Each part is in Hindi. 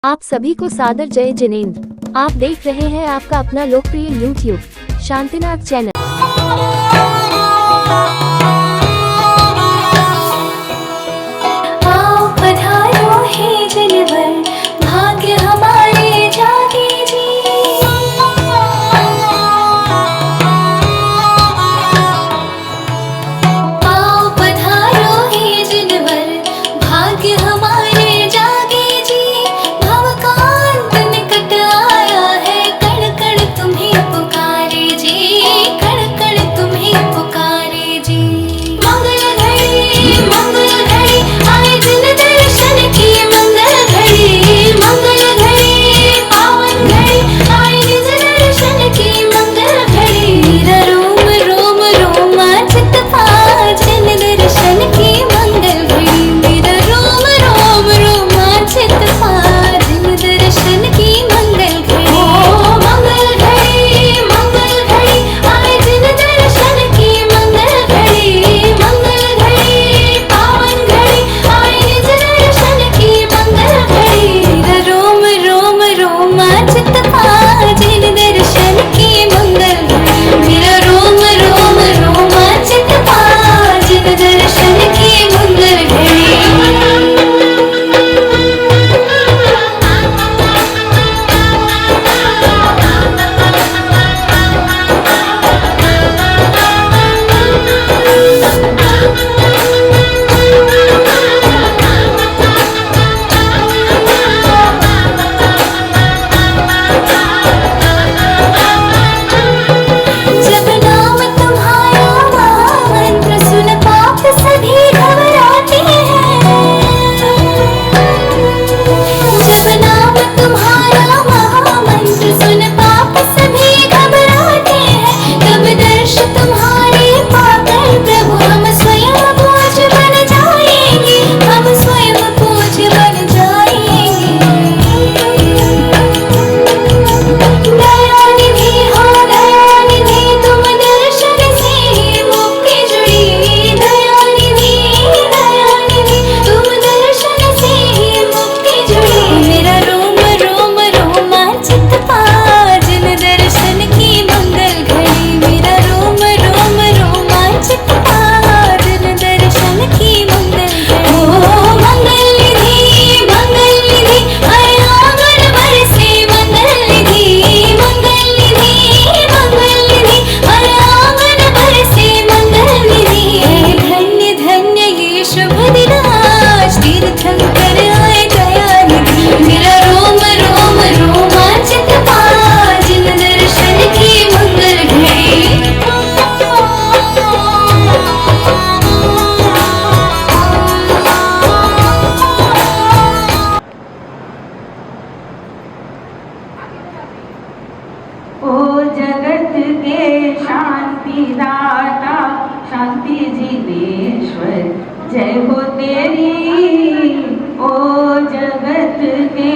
आप सभी को सादर जय जिनेंद्र। आप देख रहे हैं आपका अपना लोकप्रिय यूट्यूब शांतिनाथ चैनल। आओ पधारो हे जनवर, भाग्य हमारे जागे जी। आओ पधारो हे जनवर, भाग्य हमारे जागे जी। भवकांत निकट आया है, कण कण तुम्हें पुकारे जी, कण कण तुम्हें पुकारे जी। मंगल घड़ी आए दिन दर्शन की, मंगल घड़ी पावन घड़ी आए दिन दर्शन की, मंगल घड़ी। मेरा रोम रोम रोमांचित आज दिन दर्शन की मंगल घड़ी, मेरा रोम रोम रोमांचित आज दिन दर्शन की मंगल घड़ी। ओ मंगल घड़ी आए दिन दर्शन की, मंगल घड़ी पावन घड़ी आए दिन दर्शन की, मंगल घड़ी। मेरा रोम रोम रोमांचित आज दिन दर्शन की मंगल घड़ी, मेरा रोम रोम रोमांचित आज दिन दर्शन की मंगल घड़ी। जब नाम तुम्हारा मंत्र सुन पाप सभी घबराते हैं। जब नाम तुम्हारा महामंत्र सुन पाप सभी घबराते हैं। तब दर्श तुम्हारे पाकर प्रभु हम स्वयं पूज बन जाएंगे, हम स्वयं पूज बन जाएंगे। दयानिधि हो दयानिधि, तुम दर्शन से ही मुक्ति जुड़ी। दयानिधि तुम दर्शन से ही मुक्ति जुड़ी। मेरा रोम रोम रोमांचित जिन दर्शन की मंगल घड़ी, मेरा रोम रोम रोमांचित जिन दर्शन की मंगल घड़ी। ओ मंगल निधि हर आंगन बरसे मंगल निधि हर आंगन बरसे मंगल निधि। धन्य धन्य ये शुभ दिन आज, तीर्थंकर आए दयानिधि। मेरा रोम रोम रोमांचित जिन दर्शन की मंगल घड़ी। ओ जगत के शांति दाता शांति जिनेश्वर, जय हो तेरी। ओ जगत के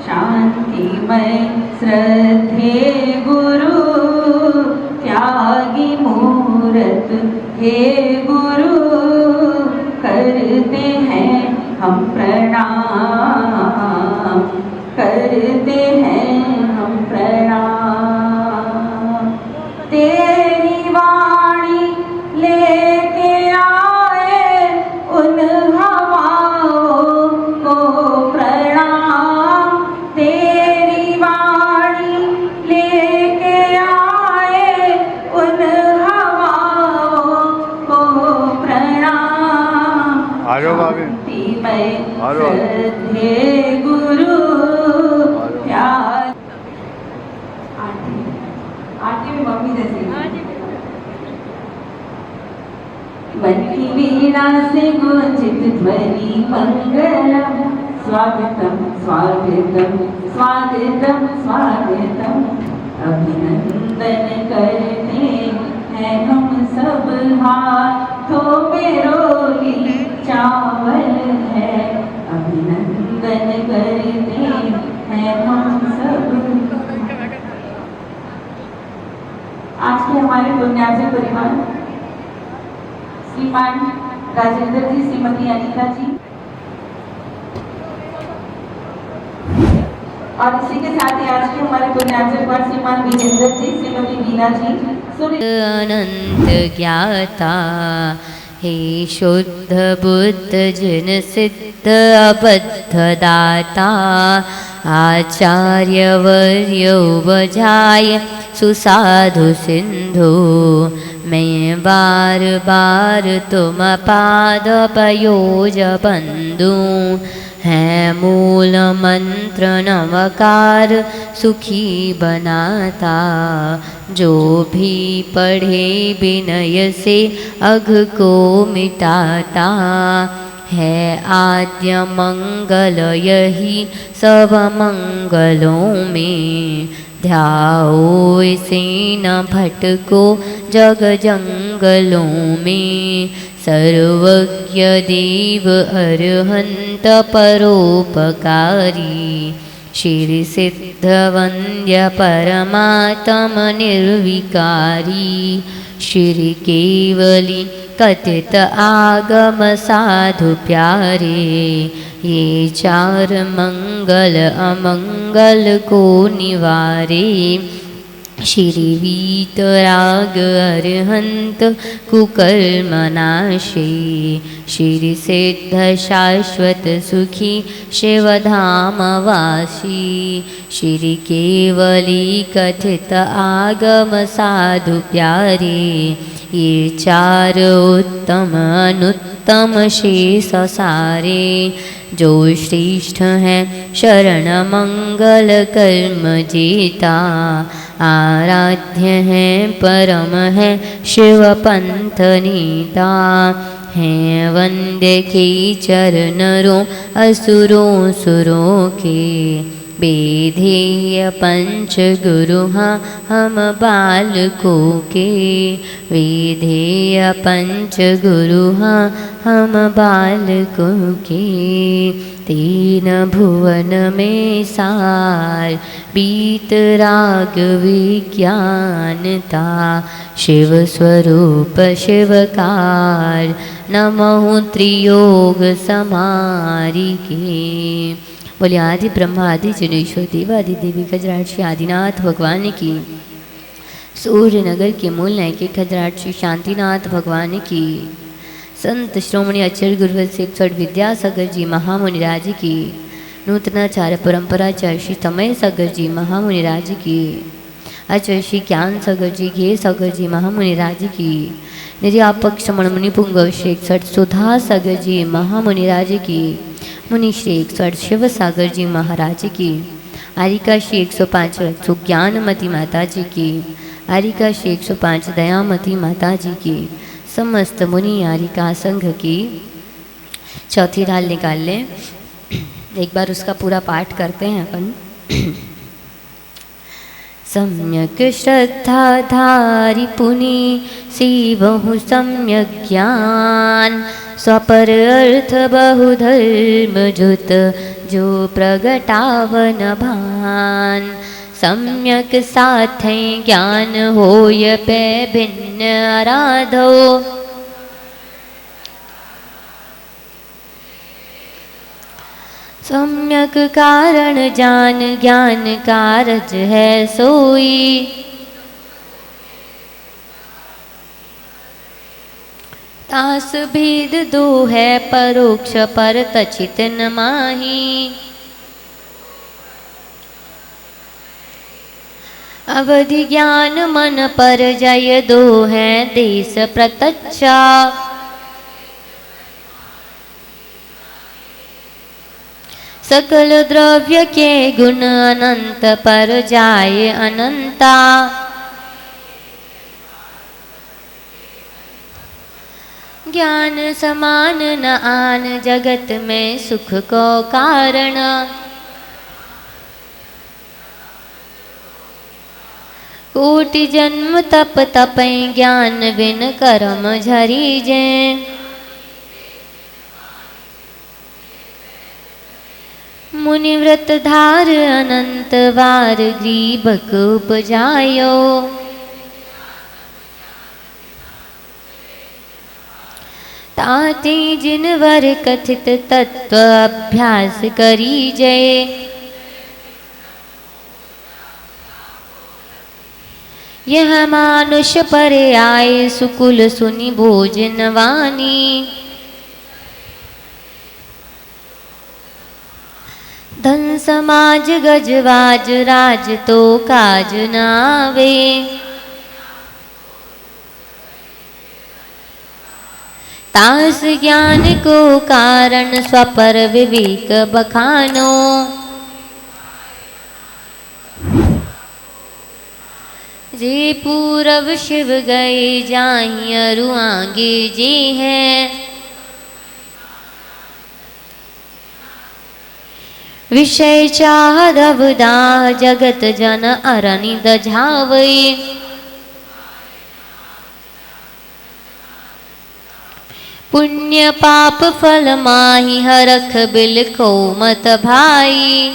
शांतिमय श्रद्धे गुरु, त्यागी मूरत हे गुरु, करते हैं हम प्रणाम, करते हैं हम प्रणाम। तेरी वाणी लेके आए उन हवाओं को प्रणाम। तेरी वाणी लेके आए उन हवाओं को प्रणाम। आ जाओ भाभी। शांतिमय आ जाओ। श्रद्धे गुरु, त्याग। आरती में मम्मी जैसी मन की वीणा से गुंजित ध्वनि मंगलम, स्वागतम स्वागतम स्वागतम स्वागतम। अभिनंदन करते हैं हम सब, हाथों में रोली चावल है। अभिनंदन करते हैं हम सब। आज के हमारे पुण्यार्जन परिवार श्रीमान राजेंद्र जी, श्रीमती अनीता जी, और इसी के साथ ही आज के हमारे पुण्यार्चक पर श्रीमान वीरेंद्र जी, श्रीमती बीना जी, अनंत ज्ञाता हे शुद्ध बुद्ध जिन सिद्ध अबद्ध दाता आचार्य वर्यो बजाय सुसाधु सिंधु मैं बार बार तुम पाद पयोज बंदू है मूल मंत्र नवकार सुखी बनाता जो भी पढ़े विनय से अघ को मिटाता है आद्य मंगल यही सब मंगलों में ध्याओ इसे न भटको जग जंगलों में सर्वज्ञ देव अरहंत परोपकारी श्री सिद्ध वंद्य परमात्म निर्विकारी श्री केवली कथित आगम साधु प्यारे ये चार मंगल अमंगल को निवारे श्री वीतराग अरहंत कुकर्मनाशे श्री सिद्ध शाश्वत सुखी शिवधाम वासी श्री केवली कथित आगम साधु प्यारे ये चार उत्तम अनुत्तम शेष सारे जो श्रेष्ठ हैं शरण मंगल कर्म जेता आराध्य हैं परम है शिव पंथ नीता हैं वंद्य के चरणरों असुरों सुरों के वेधेय पंच गुरु हम बालकों के वेधेय पंच गुरु हम बालकों के तीन भुवन में सार बीत राग विज्ञानता शिव स्वरूप शिवकार नमो त्रियोग समारी के। बोले आदि ब्रह्मा आदि जनेश्वर देवादि देवी खजराट श्री आदिनाथ भगवान की सूर्य नगर के मूल नायके खजराट श्री शांतिनाथ भगवान की संत श्रोमणी आचार्य गुरुवत्स 61 विद्यासागर जी महामुनिराज की नूतनाचार्य परंपराचार्य श्री तमय सागर जी महामुनिराज की आचार्य श्री ज्ञान सागर जी घे सागर जी महामुनिराज की निर्यापक श्रमण मुनिपुंगव श्री 61 सुधा सागर जी महामुनिराज की मुनि श्री 61 शिव सागर जी महाराज की आरिका श्री 105 सुज्ञानमती माता जी की आरिका श्री 105 दयामती माता जी की समस्त मुनि आरिका संघ की चौथी डाल निकाल लें। एक बार उसका पूरा पाठ करते हैं अपन। सम्यक श्रद्धा धारी पुनि शिवहु सम्यक ज्ञान स्वपर अर्थ बहुधर्म जुत जो प्रगटावन भान सम्यक साथे ज्ञान होय पे भिन्न आराधो सम्यक कारण जान ज्ञान कारज है सोई तास भेद दो है परोक्ष पर तचित न माही अवधि ज्ञान मन पर जय दो है देश प्रत्यक्षा सकल द्रव्य के गुण अनंत पर जाए अनंता ज्ञान समान न आन जगत में सुख को कारण कोटि जन्म तप तपै ज्ञान बिन कर्म झरी जे मुनिव्रत धार अनंत वार ग्रीबक उपजायो ताते जिनवर कथित तत्व अभ्यास करी जय यह मानुष पर आए सुकुल सुनि भोजन वानी। धन समाज गजवाज राज तो काज नावे। तास ज्ञान को कारण स्वपर विवेक बखानो। जे पूरब शिव गए जाहि अरु आगे जे है। विषय चाह रवदाह जगत जन अरनि दझावे। पुण्य पाप फल माहि हरख बिलखो मत भाई।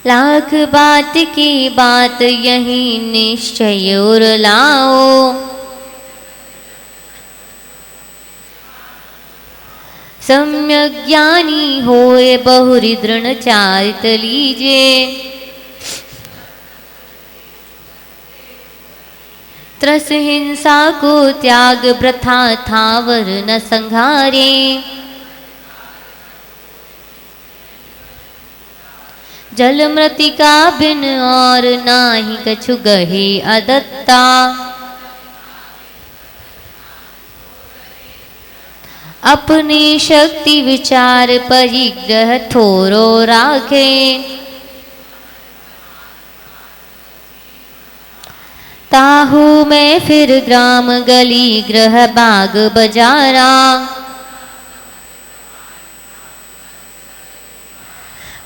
लाख बात की बात यही निश्चय और लाओ। सम्यक ज्ञानी होए बहुरी दृढ़ चारित लीजे। त्रस हिंसा को त्याग प्रथा थावर न संघारे। जल मृतिका बिन और नाही कछु गहे अदत्ता। अपनी शक्ति विचार परिग्रह थोरो राखे। ताहू में फिर ग्राम गली गृह बाग बजारा।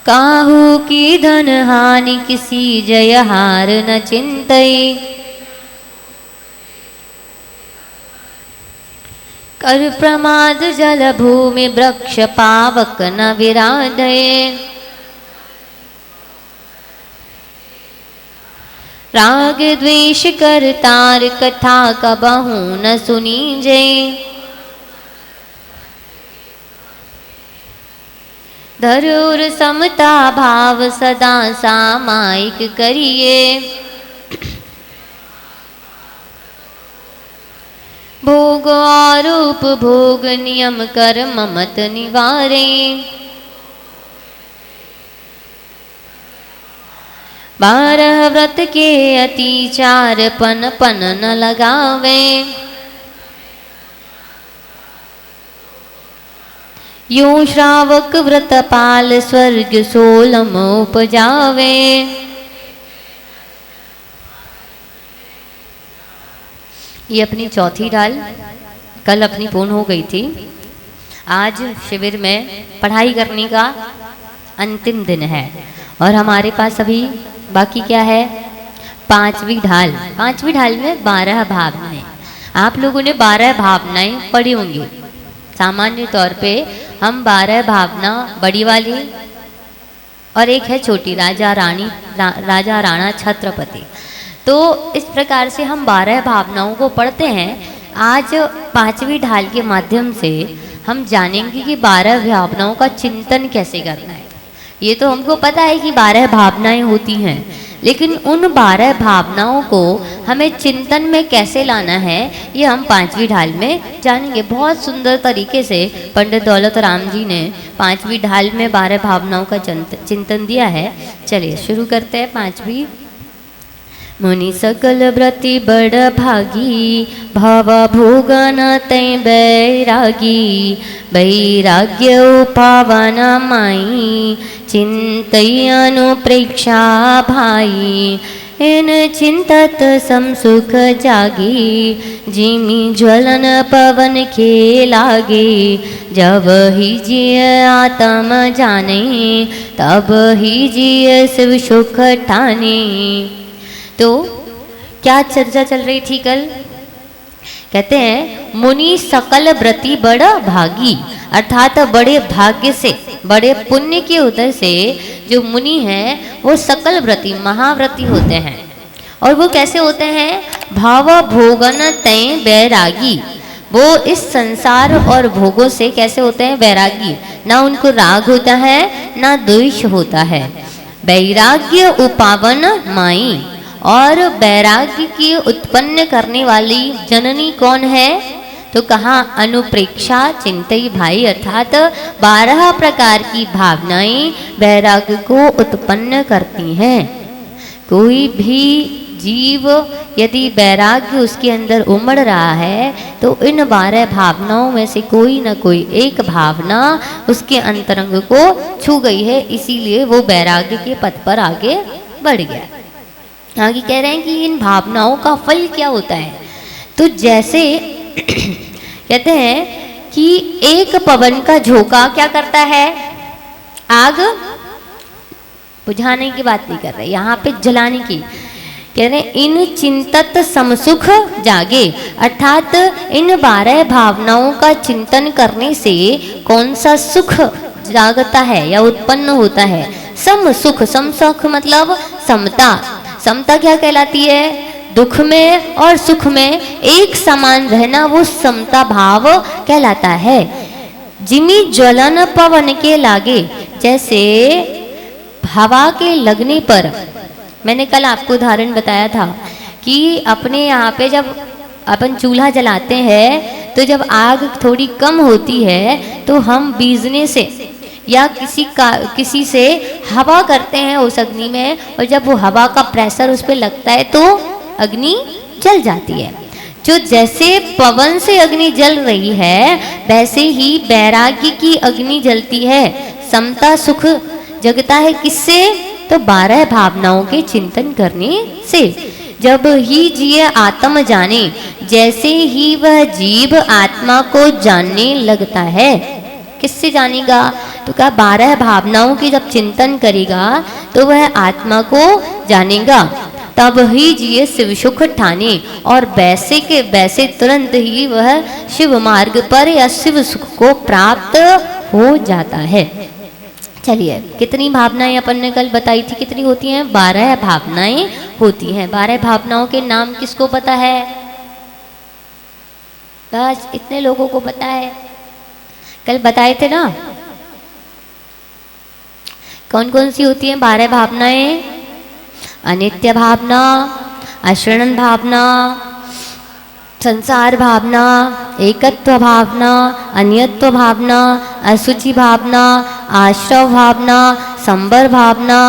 काहू की धन हानि किसी जय हार न चिंतई। कर प्रमाद जल भूमि वृक्ष पावक न विराधे। राग द्वेष कर तार कथा कबहू न सुनीजे। धरुर समता भाव सदा सामायिक करिए। भोग और उपभोग नियम कर ममत निवारे। बारह व्रत के अतिचार पन पन न लगावे। यूं श्रावक व्रत पाल स्वर्ग सोलम उपजावे। ये अपनी चौथी डाल कल अपनी पूर्ण हो गई थी। आज शिविर में पढ़ाई करने का अंतिम दिन है और हमारे पास अभी बाकी क्या है, पांचवी ढाल। पांचवी ढाल में 12 भावनाएं। आप लोगों ने 12 भावनाएं पढ़ी होंगी। सामान्य तौर पे हम 12 भावना बड़ी वाली और एक है छोटी, राजा रानी राजा राणा छत्रपति। तो इस प्रकार से हम 12 भावनाओं को पढ़ते हैं। आज पांचवी ढाल के माध्यम से हम जानेंगे कि 12 भावनाओं का चिंतन कैसे करना है। ये तो हमको पता है कि 12 भावनाएं होती हैं, लेकिन उन 12 भावनाओं को हमें चिंतन में कैसे लाना है ये हम पांचवी ढाल में जानेंगे। बहुत सुंदर तरीके से पंडित दौलत राम जी ने पांचवी ढाल में 12 भावनाओं का चिंतन दिया है। चलिए शुरू करते हैं पांचवी। मुनि सकल व्रति बड़ भागी, भव भोगन तै बैरागी। वैराग्य पावन माई, चिंतई अनुप्रेक्षा भाई। इन चिंतत समसुख जागी, जिमि ज्वलन पवन के लागे। जब ही जिय आत्म जाने, तब ही जिय शिव सुख ठाने। तो क्या चर्चा चल रही थी कल? कहते हैं मुनि सकल व्रति बड़ा भागी, अर्थात बड़े भाग्य से, बड़े पुण्य के उदय से जो मुनि हैं वो सकल व्रति महाव्रति होते हैं। और वो कैसे होते हैं? भाव भोगन तय बैरागी। वो इस संसार और भोगों से कैसे होते हैं? वैरागी। ना उनको राग होता है ना द्वेष होता है। वैराग्य उपावन माई, और वैराग्य की उत्पन्न करने वाली जननी कौन है? तो कहा अनुप्रेक्षा चिंतई भाई, अर्थात 12 प्रकार की भावनाएं वैराग्य को उत्पन्न करती हैं। कोई भी जीव यदि वैराग्य उसके अंदर उमड़ रहा है तो इन 12 भावनाओं में से कोई न कोई एक भावना उसके अंतरंग को छू गई है, इसीलिए वो वैराग्य के पथ पर आगे बढ़ गया। आगे कह रहे हैं कि इन भावनाओं का फल क्या होता है? तो जैसे कहते हैं कि एक पवन का झोंका क्या करता है? आग बुझाने की बात नहीं कर रहे, यहाँ पे जलाने की कह रहे। इन चिंतत समसुख जागे, अर्थात इन 12 भावनाओं का चिंतन करने से कौन सा सुख जागता है या उत्पन्न होता है? सम सुख। सम सुख मतलब समता। समता क्या कहलाती है? दुख में और सुख में एक समान रहना, वो समता भाव कहलाता है। जिमी ज्वलन पवन के लागे, जैसे हवा के लगने पर, मैंने कल आपको उदाहरण बताया था कि अपने यहाँ पे जब अपन चूल्हा जलाते हैं तो जब आग थोड़ी कम होती है तो हम बीजने से या किसी से हवा करते हैं उस अग्नि में, और जब वो हवा का प्रेशर उस पर लगता है तो अग्नि जल जाती है। जो जैसे पवन से अग्नि जल रही है वैसे ही वैराग्य की अग्नि जलती है। समता सुख जगता है किससे? तो 12 भावनाओं के चिंतन करने से। जब ही जिए आत्म जाने, जैसे ही वह जीव आत्मा को जानने लगता है। किससे जानेगा? तो क्या 12 भावनाओं के जब चिंतन करेगा तो वह आत्मा को जानेगा, तब ही जिए शिव सुख ठाने, और वैसे के वैसे तुरंत ही वह शिव मार्ग पर या शिव सुख को प्राप्त हो जाता है। चलिए, कितनी भावनाएं अपन ने कल बताई थी? कितनी होती हैं? 12 भावनाएं होती हैं। 12 भावनाओं के नाम किसको पता है? बस इतने लोगों को पता है। कल बताए थे ना कौन कौन सी होती हैं 12 भावनाएं? अनित्य भावना, अशरणन भावना, संसार भावना, एकत्व भावना, अन्यत्व भावना, असुचि भावना, आश्रव भावना, संबर भावना,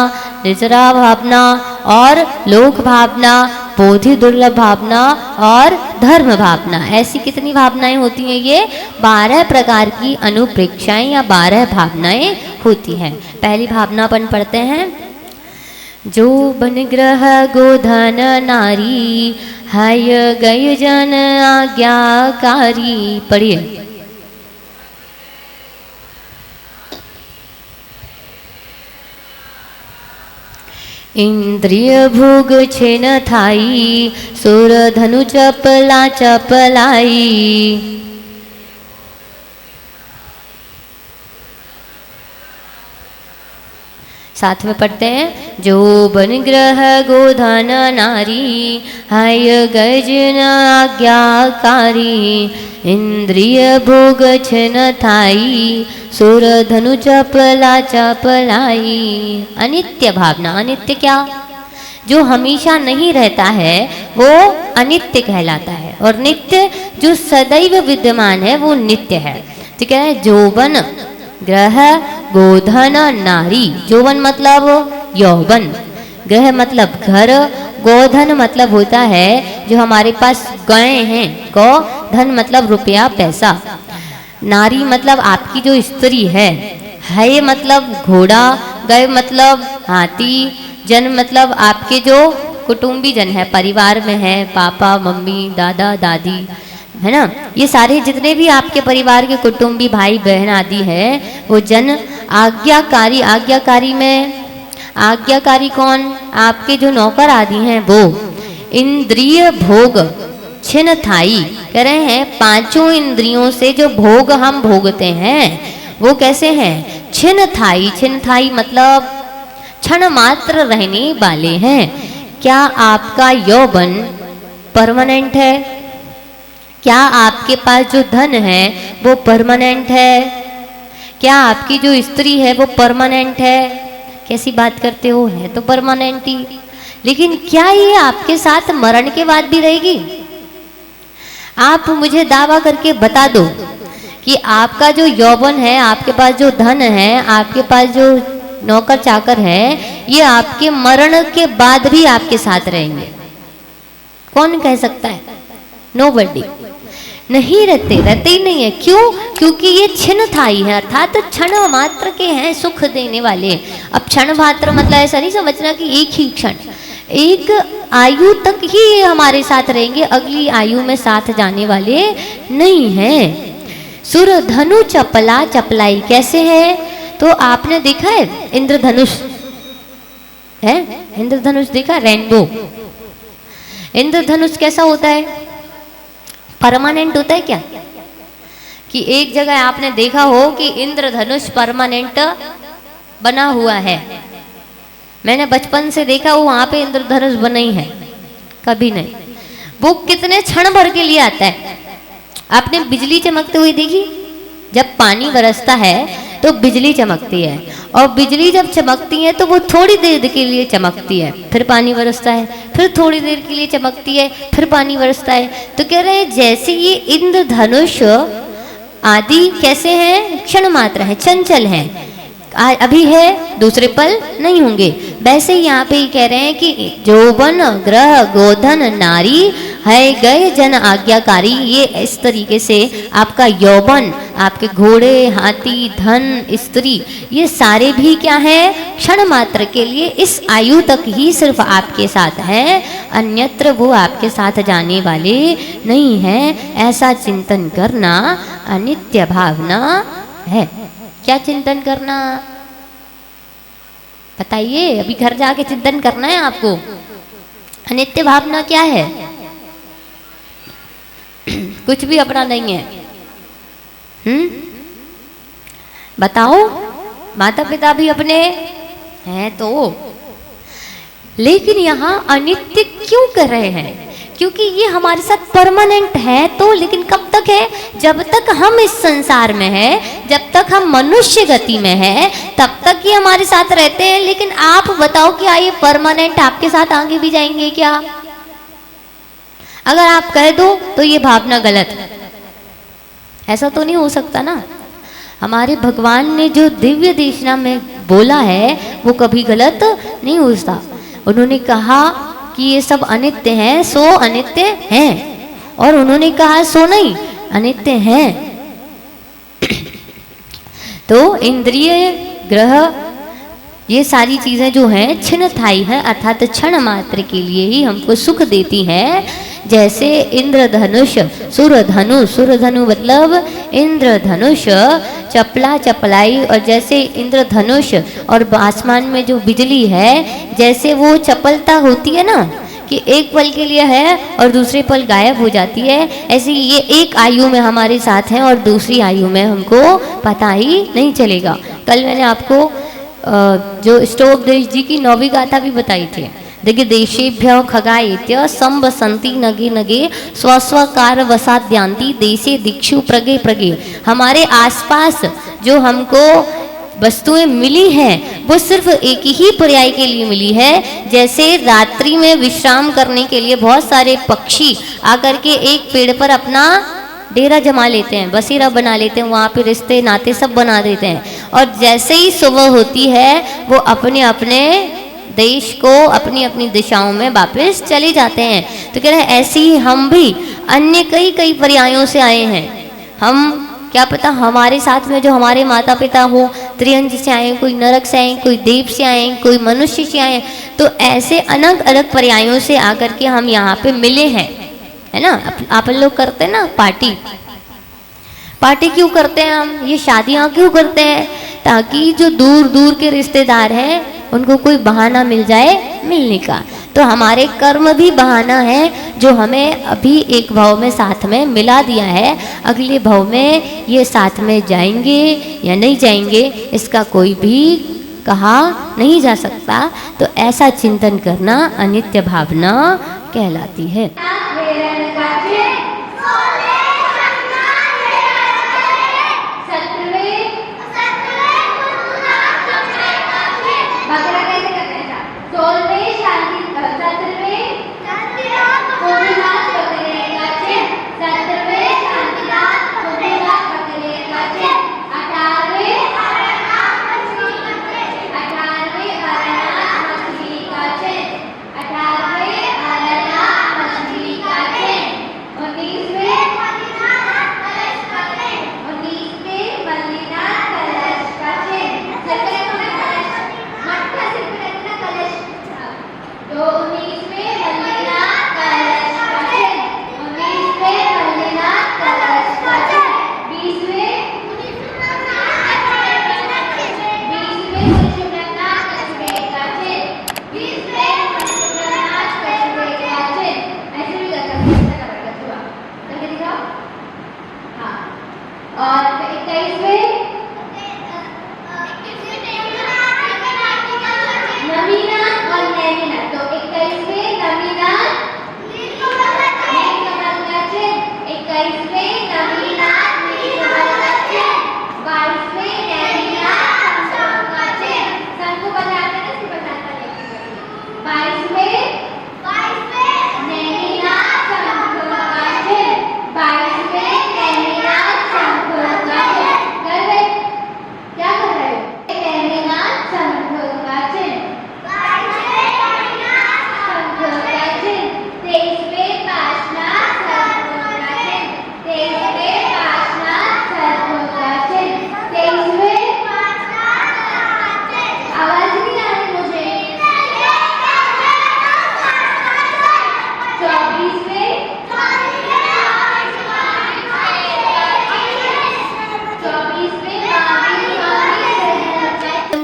निजरा भावना और लोक भावना, बोधि दुर्लभ भावना और धर्म भावना। ऐसी कितनी भावनाएं होती हैं? ये 12 प्रकार की अनुप्रेक्षाएं या 12 भावनाएं होती हैं। पहली भावना अपन पढ़ते हैं। जो बन ग्रह गोधन नारी, हय गय जन आज्ञाकारी। पढ़िए। इंद्रिय भोग छेन थाई, सुर धनु चपला चपलाई। साथ में पढ़ते हैं। जो बन ग्रह गोधन नारी, हय गजन आज्ञाकारी। इंद्रिय भोग छन थाई, सुर धनु चपला चपलाई। अनित्य भावना। अनित्य क्या? जो हमेशा नहीं रहता है वो अनित्य कहलाता है, और नित्य जो सदैव विद्यमान है वो नित्य है। तो क्या है? जोवन ग्रह गोधन नारी। जोवन मतलब यौवन, ग्रह मतलब घर, गोधन मतलब होता है जो हमारे पास गाय हैं, गौ, धन मतलब रुपया पैसा, नारी मतलब आपकी जो स्त्री है मतलब घोड़ा, गय मतलब हाथी, जन मतलब आपके जो कुटुंबी जन है, परिवार में है, पापा मम्मी दादा दादी, है ना। ये सारे जितने भी आपके परिवार के कुटुंबी भाई बहन आदि हैं वो जन। आज्ञाकारी। आज्ञाकारी में आज्ञाकारी कौन? आपके जो नौकर आदि हैं वो। इंद्रिय भोग छिन थाई। कह रहे हैं 5 इंद्रियों से जो भोग हम भोगते हैं वो कैसे हैं? छिन थाई। छिन थाई मतलब क्षण मात्र रहने वाले हैं। क्या आपका यौवन परमानेंट है? क्या आपके पास जो धन है वो परमानेंट है? क्या आपकी जो स्त्री है वो परमानेंट है? कैसी बात करते हो, है तो परमानेंट ही। लेकिन क्या ये आपके साथ मरण के बाद भी रहेगी? आप मुझे दावा करके बता दो कि आपका जो यौवन है, आपके पास जो धन है, आपके पास जो नौकर चाकर है, ये आपके मरण के बाद भी आपके साथ रहेंगे? कौन कह सकता है? नोबडी। नहीं रहते, रहते ही नहीं है। क्यों? क्योंकि ये क्षण थाई है, अर्थात क्षण मात्र के हैं सुख देने वाले। अब क्षण मात्र मतलब ऐसा नहीं समझना कि एक ही क्षण, एक आयु तक ही ये हमारे साथ रहेंगे, अगली आयु में साथ जाने वाले नहीं हैं। सुर धनु चपला चपलाई कैसे है? तो आपने देखा है इंद्रधनुष है? इंद्रधनुष देखा? रेनबो इंद्रधनुष कैसा होता है? परमानेंट होता है क्या? कि एक जगह आपने देखा हो कि इंद्रधनुष परमानेंट बना हुआ है? मैंने बचपन से देखा वो वहां पे इंद्रधनुष बना ही है, कभी नहीं। वो कितने क्षण भर के लिए आता है। आपने बिजली चमकते हुए देखी? जब पानी बरसता है तो बिजली चमकती है, और बिजली जब चमकती है तो वो थोड़ी देर के लिए चमकती है, फिर पानी बरसता है, फिर थोड़ी देर के लिए चमकती है, फिर पानी बरसता है। तो कह रहे हैं जैसे ये इंद्रधनुष आदि कैसे हैं? क्षण मात्र है, चंचल है, अभी है, दूसरे पल नहीं होंगे। वैसे यहाँ पे ही कह रहे हैं कि यौवन ग्रह गोधन नारी है गए जन आज्ञाकारी। ये इस तरीके से आपका यौवन, आपके घोड़े, हाथी, धन, स्त्री, ये सारे भी क्या है? क्षण मात्र के लिए इस आयु तक ही सिर्फ आपके साथ हैं, अन्यत्र वो आपके साथ जाने वाले नहीं हैं। ऐसा चिंतन करना अनित्य भावना है। क्या चिंतन करना? बताइए, अभी घर जाके चिंतन करना है आपको। अनित्य भावना क्या है? कुछ भी अपना नहीं है। बताओ, माता पिता भी अपने हैं तो, लेकिन यहाँ अनित्य क्यों कर रहे हैं? क्योंकि ये हमारे साथ परमानेंट है तो, लेकिन कब तक है? जब तक हम इस संसार में है, जब तक हम मनुष्य गति में है, तब तक ये हमारे साथ रहते हैं। लेकिन आप बताओ क्या ये परमानेंट आपके साथ आगे भी जाएंगे क्या? अगर आप कह दो तो ये भावना गलत है। ऐसा तो नहीं हो सकता ना। हमारे भगवान ने जो दिव्य देशना में बोला है वो कभी गलत नहीं होता। उन्होंने कहा कि ये सब अनित्य हैं, सो अनित्य हैं, और उन्होंने कहा सो नहीं अनित्य हैं। तो इंद्रिय ग्रह ये सारी चीजें जो हैं क्षणस्थायी है, अर्थात क्षण मात्र के लिए ही हमको सुख देती हैं। जैसे इंद्रधनुष, सुरधनु, सुरधनु मतलब इंद्रधनुष, चपला चपलाई, और जैसे इंद्रधनुष और आसमान में जो बिजली है, जैसे वो चपलता होती है ना कि एक पल के लिए है और दूसरे पल गायब हो जाती है, ऐसे ये एक आयु में हमारे साथ हैं और दूसरी आयु में हमको पता ही नहीं चलेगा। कल मैंने आपको जो स्टोकदेश जी की 9वीं गाथा भी बताई थी। देखिए, देशेभ्य खगाएत्य संबसंती नगे नगे स्वस्वकार वसाद्यांति देशे दीक्षु प्रगे प्रगे। हमारे आसपास जो हमको वस्तुएं मिली हैं वो सिर्फ एक ही पर्याय के लिए मिली है। जैसे रात्रि में विश्राम करने के लिए बहुत सारे पक्षी आकर के एक पेड़ पर अपना डेरा जमा लेते हैं, बसेरा बना लेते हैं, वहाँ पे रिश्ते नाते सब बना देते हैं, और जैसे ही सुबह होती है वो अपने अपने देश को, अपनी अपनी दिशाओं में वापस चले जाते हैं। तो कह रहे हैं ऐसे ही हम भी अन्य कई कई पर्यायों से आए हैं। हम क्या पता हमारे साथ में जो हमारे माता पिता हो, त्रियंज से आए, कोई नरक से आए, कोई देव से आए, कोई मनुष्य से आए, तो ऐसे अलग अलग पर्यायों से आकर के हम यहाँ पे मिले हैं, है ना। आप लोग करते हैं ना पार्टी, पार्टी क्यों करते हैं हम? ये शादियाँ क्यों करते हैं? ताकि जो दूर दूर के रिश्तेदार हैं उनको कोई बहाना मिल जाए मिलने का। तो हमारे कर्म भी बहाना है जो हमें अभी एक भाव में साथ में मिला दिया है। अगले भाव में ये साथ में जाएंगे या नहीं जाएंगे इसका कोई भी कहा नहीं जा सकता। तो ऐसा चिंतन करना अनित्य भावना कहलाती है।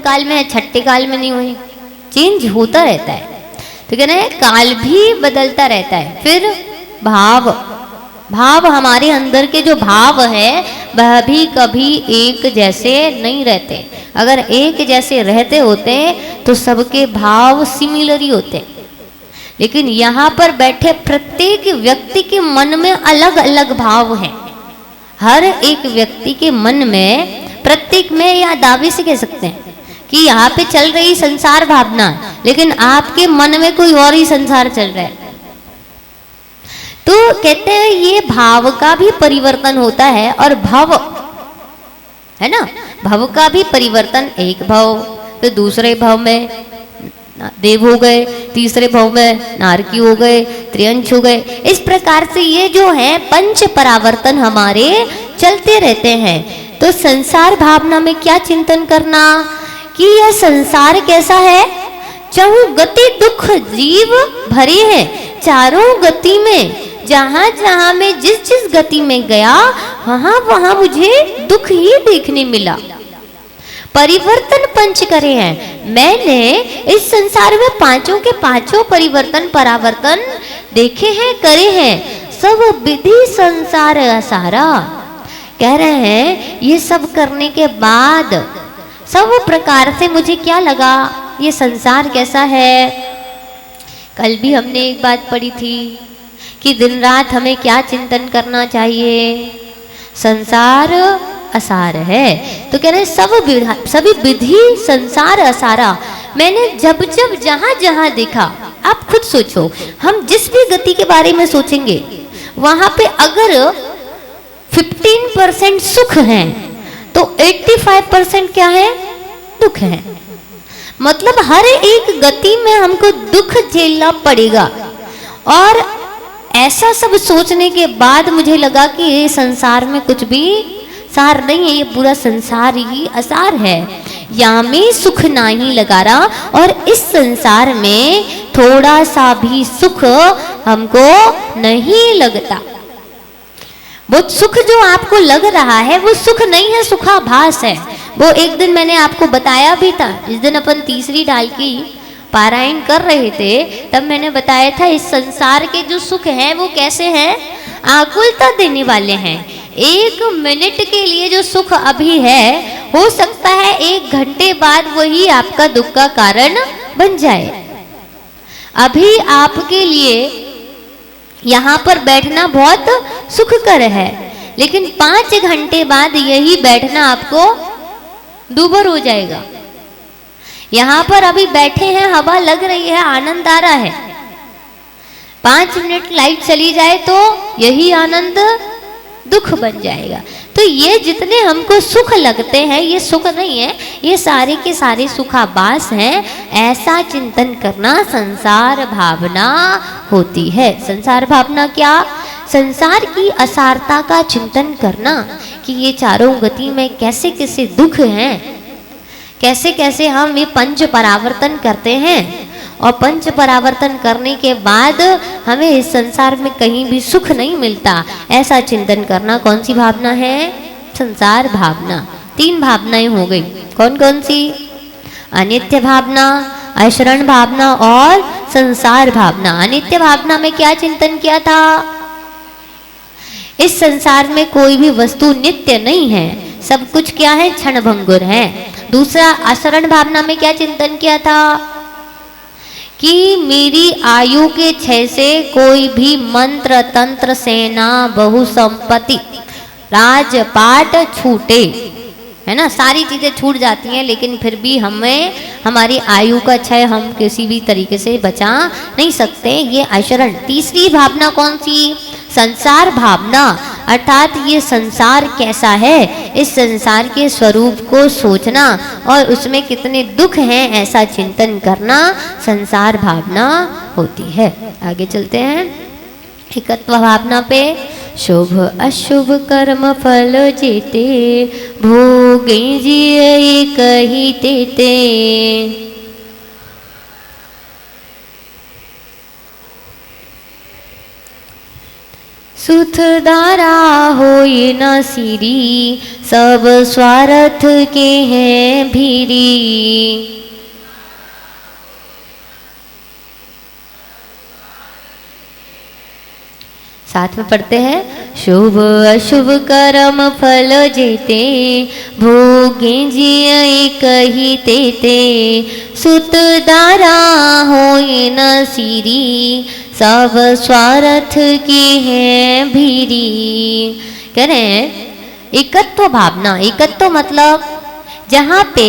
काल में है, छठे काल में नहीं हुई, चेंज होता रहता है। तो कहना है काल भी बदलता रहता है। फिर भाव, भाव हमारे अंदर के जो भाव है वह भी कभी एक जैसे नहीं रहते। अगर एक जैसे रहते होते तो सबके भाव सिमिलर ही होते, लेकिन यहाँ पर बैठे प्रत्येक व्यक्ति के मन में अलग अलग भाव हैं। हर एक व्यक्ति के मन में, प्रत्येक में, या दावे से कह सकते हैं कि यहाँ पे चल रही संसार भावना, लेकिन आपके मन में कोई और ही संसार चल रहा है। तो कहते हैं ये भाव का भी परिवर्तन होता है, और भव है ना, भव का भी परिवर्तन। एक भव, फिर दूसरे भव में देव हो गए, तीसरे भव में नारकी हो गए, त्रियंश हो गए। इस प्रकार से ये जो है पंच परावर्तन हमारे चलते रहते हैं। तो संसार भावना में क्या चिंतन करना कि यह संसार कैसा है, चारों गति दुख जीव भरे हैं। चारों गति में जहां जहां मैं जिस जिस गति में गया वहां वहां मुझे दुख ही देखने मिला। परिवर्तन पंच करे हैं। मैंने इस संसार में पांचों के पांचों परिवर्तन परावर्तन देखे हैं, करे हैं। सब विधि संसार असारा, कह रहे हैं ये सब करने के बाद सब प्रकार से मुझे क्या लगा, ये संसार कैसा है। कल भी हमने एक बात पढ़ी थी कि दिन रात हमें क्या चिंतन करना चाहिए, संसार असार है। तो कह रहे सभी विधि संसार असारा। मैंने जब जब जहां जहां देखा, आप खुद सोचो, हम जिस भी गति के बारे में सोचेंगे वहां पे अगर 15% सुख है तो 85% क्या है, दुख है। मतलब हर एक गति में हमको दुख झेलना पड़ेगा। और ऐसा सब सोचने के बाद मुझे लगा कि ये संसार में कुछ भी सार नहीं है, ये पूरा संसार ही असार है, यहाँ में सुख नहीं लगा रहा। और इस संसार में थोड़ा सा भी सुख हमको नहीं लगता। वो सुख जो आपको लग रहा है वो सुख नहीं है, सुखाभास है। वो एक दिन मैंने आपको बताया भी था, जिस दिन अपन तीसरी ढाल की पारायण कर रहे थे, तब मैंने बताया था इस संसार के जो सुख हैं वो कैसे हैं, आकुलता देने वाले हैं। 1 मिनट के लिए जो सुख अभी है, हो सकता है 1 घंटे बाद वही आपका दुख का कारण बन जाए। अभी आपके लिए यहाँ पर बैठना बहुत सुखकर है, लेकिन 5 घंटे बाद यही बैठना आपको दूभर हो जाएगा। यहाँ पर अभी बैठे हैं, हवा लग रही है, आनंद आ रहा है। 5 मिनट लाइट चली जाए तो यही आनंद दुख बन जाएगा। तो ये जितने हमको सुख लगते हैं ये सुख नहीं है, ये सारे के सारे सुखाभास हैं। ऐसा चिंतन करना संसार भावना होती है। संसार भावना क्या, संसार की असारता का चिंतन करना कि ये चारों गति में कैसे कैसे दुख हैं, कैसे कैसे हम ये पंच परावर्तन करते हैं, और पंच परावर्तन करने के बाद हमें इस संसार में कहीं भी सुख नहीं मिलता। ऐसा चिंतन करना कौन सी भावना है, संसार भावना। 3 भावनाएं हो गई, कौन कौन सी, अनित्य भावना, अशरण भावना और संसार भावना। अनित्य भावना में क्या चिंतन किया था, इस संसार में कोई भी वस्तु नित्य नहीं है, सब कुछ क्या है, क्षण भंगुर है। दूसरा अशरण भावना में क्या चिंतन किया था कि मेरी आयु के क्षय से कोई भी मंत्र तंत्र सेना बहु संपत्ति राजपाट छूटे, है ना, सारी चीजें छूट जाती हैं, लेकिन फिर भी हमें हमारी आयु का क्षय हम किसी भी तरीके से बचा नहीं सकते, ये अशरण। तीसरी भावना कौन सी, संसार भावना, अर्थात ये संसार कैसा है, इस संसार के स्वरूप को सोचना और उसमें कितने दुख हैं ऐसा चिंतन करना संसार भावना होती है। आगे चलते हैं एकत्व भावना पे। शुभ अशुभ कर्म फल जेते भोगे जिये कही तेते। सुत दारा होए न सिरी, सब स्वार्थ के हैं भीरी। साथ में पढ़ते हैं, शुभ अशुभ कर्म फल जेते, भोगे जिय कही तेते, सुत दारा होए न सिरी, सब स्वार्थ के हैं भीरी। कह रहे हैं एकत्व भावना, एकत्व मतलब जहाँ पे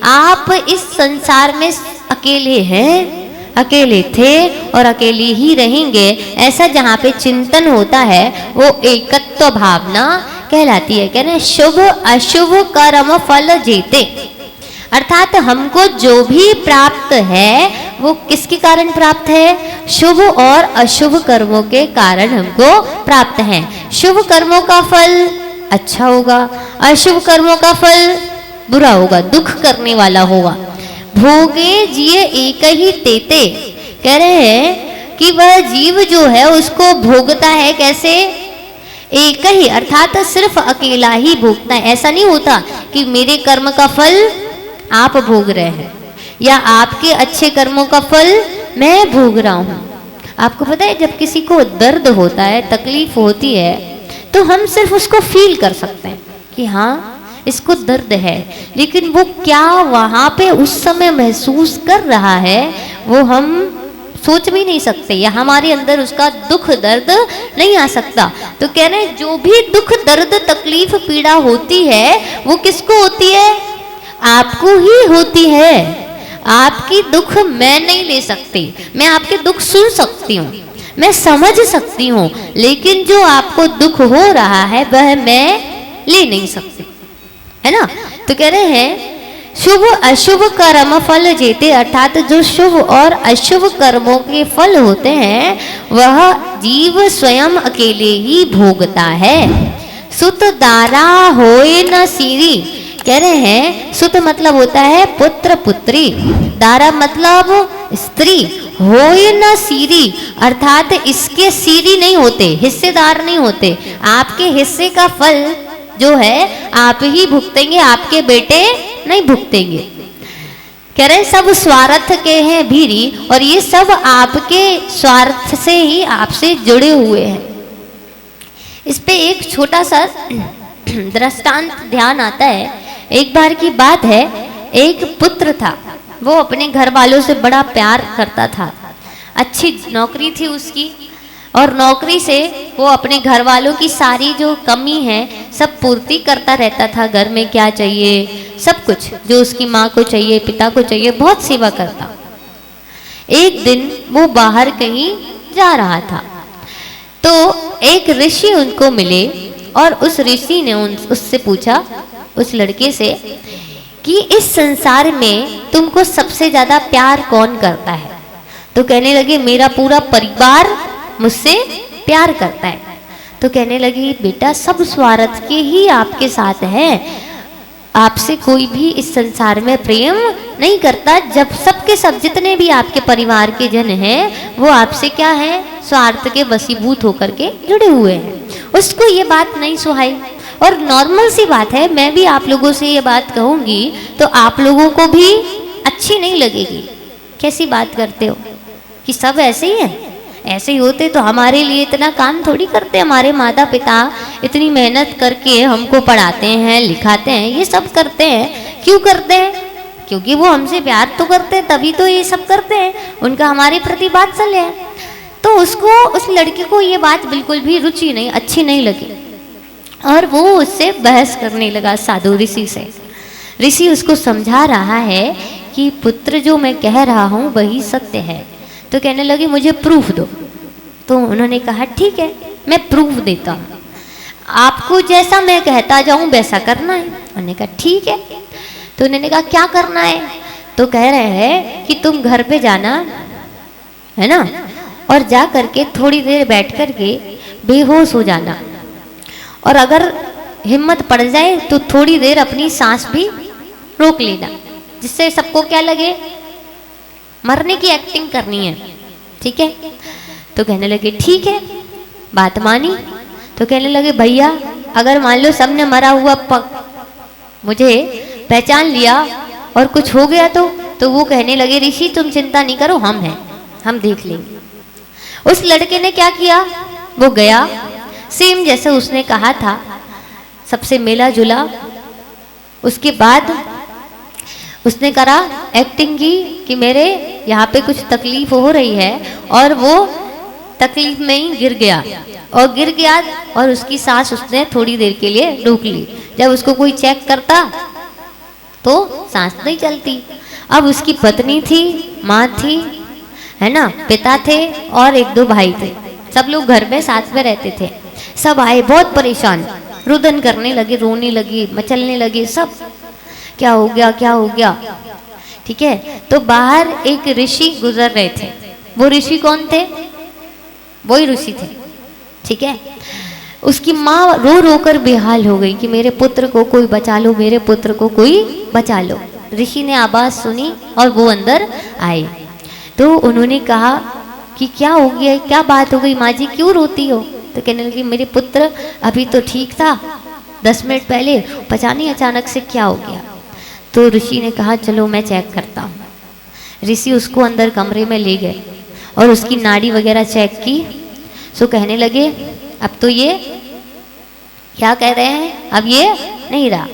आप इस संसार में अकेले हैं, अकेले थे और अकेले ही रहेंगे, ऐसा जहाँ पे चिंतन होता है वो एकत्व भावना कहलाती है। कह रहे शुभ अशुभ कर्म फल जेते, अर्थात हमको जो भी प्राप्त है वो किसके कारण प्राप्त है? शुभ और अशुभ कर्मों के कारण हमको प्राप्त है। शुभ कर्मों का फल अच्छा होगा, अशुभ कर्मों का फल बुरा होगा, दुख करने वाला होगा। भोगे जिए एक ही तेते, कह रहे हैं कि वह जीव जो है उसको भोगता है कैसे? एक ही, अर्थात सिर्फ अकेला ही भोगता है। ऐसा नहीं होता कि मेरे कर्म का फल आप भोग रहे हैं या आपके अच्छे कर्मों का फल मैं भोग रहा हूँ। आपको पता है जब किसी को दर्द होता है, तकलीफ होती है, तो हम सिर्फ उसको फील कर सकते हैं कि हाँ इसको दर्द है, लेकिन वो क्या वहाँ पे उस समय महसूस कर रहा है वो हम सोच भी नहीं सकते, या हमारे अंदर उसका दुख दर्द नहीं आ सकता। तो कह रहे हैं जो भी दुख दर्द तकलीफ पीड़ा होती है वो किसको होती है? आपको ही होती है। आपकी दुख मैं नहीं ले सकती, मैं आपके दुख सुन सकती हूँ, मैं समझ सकती हूँ, लेकिन जो आपको दुख हो रहा है वह मैं ले नहीं सकती, है ना। तो कह रहे हैं शुभ अशुभ कर्म फल जेते, अर्थात जो शुभ और अशुभ कर्मों के फल होते हैं वह जीव स्वयं अकेले ही भोगता है। सुत दारा होए न सीरी, कह रहे हैं सुत मतलब होता है पुत्र पुत्री, दारा मतलब स्त्री, होए न सीरी अर्थात इसके सीरी नहीं होते, हिस्सेदार नहीं होते। आपके हिस्से का फल जो है आप ही भुगतेंगे, आपके बेटे नहीं भुगतेंगे। कह रहे सब स्वार्थ के हैं भीरी, और ये सब आपके स्वार्थ से ही आपसे जुड़े हुए हैं। इस पे एक छोटा सा दृष्टांत ध्यान आता है। एक बार की बात है, एक पुत्र था, वो अपने घर वालों से बड़ा प्यार करता था, अच्छी नौकरी थी उसकी, और नौकरी से वो अपने घर वालों की सारी जो कमी है सब पूर्ति करता रहता था। घर में क्या चाहिए सब कुछ जो उसकी माँ को चाहिए, पिता को चाहिए, बहुत सेवा करता। एक दिन वो बाहर कहीं जा रहा था तो एक ऋषि उनको मिले, और उस ऋषि ने उससे पूछा, उस लड़के से, कि इस संसार में तुमको सबसे ज्यादा प्यार कौन करता है? तो कहने लगे मेरा पूरा परिवार मुझसे प्यार करता है। तो कहने लगी बेटा सब स्वार्थ के ही आपके साथ है, आपसे कोई भी इस संसार में प्रेम नहीं करता। जब सबके सब जितने भी आपके परिवार के जन हैं वो आपसे क्या है? स्वार्थ के वशीभूत होकर के जुड़े हुए हैं। उसको ये बात नहीं सुहाई, और नॉर्मल सी बात है, मैं भी आप लोगों से ये बात कहूँगी तो आप लोगों को भी अच्छी नहीं लगेगी। कैसी बात करते हो कि सब ऐसे ही हैं? ऐसे ही होते तो हमारे लिए इतना काम थोड़ी करते। हमारे माता पिता इतनी मेहनत करके हमको पढ़ाते हैं, लिखाते हैं, ये सब करते हैं। क्यों करते हैं? क्योंकि वो हमसे प्यार तो करते हैं, तभी तो ये सब करते हैं। उनका हमारे प्रति वात्सल्य है। तो उसको, उस लड़के को ये बात बिल्कुल भी रुचि नहीं, अच्छी नहीं लगी, और वो उससे बहस करने लगा साधु ऋषि से। ऋषि उसको समझा रहा है कि पुत्र जो मैं कह रहा हूँ वही सत्य है। तो कहने लगे मुझे प्रूफ दो। तो उन्होंने कहा ठीक है मैं प्रूफ देता हूँ, आपको जैसा मैं कहता जाऊँ वैसा करना है। उन्होंने कहा ठीक है। तो उन्होंने कहा क्या करना है? तो कह रहे हैं कि तुम घर पे जाना है ना, और जा करके थोड़ी देर बैठ करके बेहोश हो जाना, और अगर हिम्मत पड़ जाए तो थोड़ी देर अपनी सांस भी रोक लेना, जिससे सबको क्या लगे मरने की एक्टिंग करनी है। ठीक है? तो कहने लगे ठीक है, बात मानी। तो कहने लगे भैया अगर मान लो सबने मरा हुआ मुझे पहचान लिया और कुछ हो गया तो वो कहने लगे ऋषि तुम चिंता नहीं करो, हम हैं, हम देख लेंगे। उस लड़के ने क्या किया, वो गया सेम जैसे उसने कहा था, सबसे मिला जुला। उसके बाद उसने करा एक्टिंग की कि मेरे यहाँ पे कुछ तकलीफ हो रही है, और वो तकलीफ में ही गिर गया और उसकी सांस उसने थोड़ी देर के लिए रोक ली। जब उसको कोई चेक करता तो सांस नहीं चलती। अब उसकी पत्नी थी, माँ थी, है ना, पिता थे और 1-2 भाई थे, सब लोग घर में साथ में रहते थे। सब आए बहुत परेशान, रुदन करने लगे, रोने लगे, मचलने लगे, सब क्या हो गया क्या हो गया। ठीक है, तो बाहर एक ऋषि गुजर रहे थे। वो ऋषि कौन थे, वही ऋषि थे। ठीक है, उसकी माँ रो रो कर बेहाल हो गई कि मेरे पुत्र को कोई बचा लो, मेरे पुत्र को कोई बचा लो। ऋषि ने आवाज सुनी और वो अंदर आए। तो उन्होंने कहा कि क्या हो गया, क्या बात हो गई माँ जी, क्यों रोती हो। तो कहने लगी मेरे पुत्र अभी तो ठीक था, 10 मिनट पहले पता नहीं अचानक से क्या हो गया। तो ऋषि ने कहा चलो मैं चेक करता हूँ। ऋषि उसको अंदर कमरे में ले गए और उसकी नाड़ी वगैरह चेक की। सो कहने लगे अब तो ये क्या कह रहे हैं, अब ये नहीं रहा।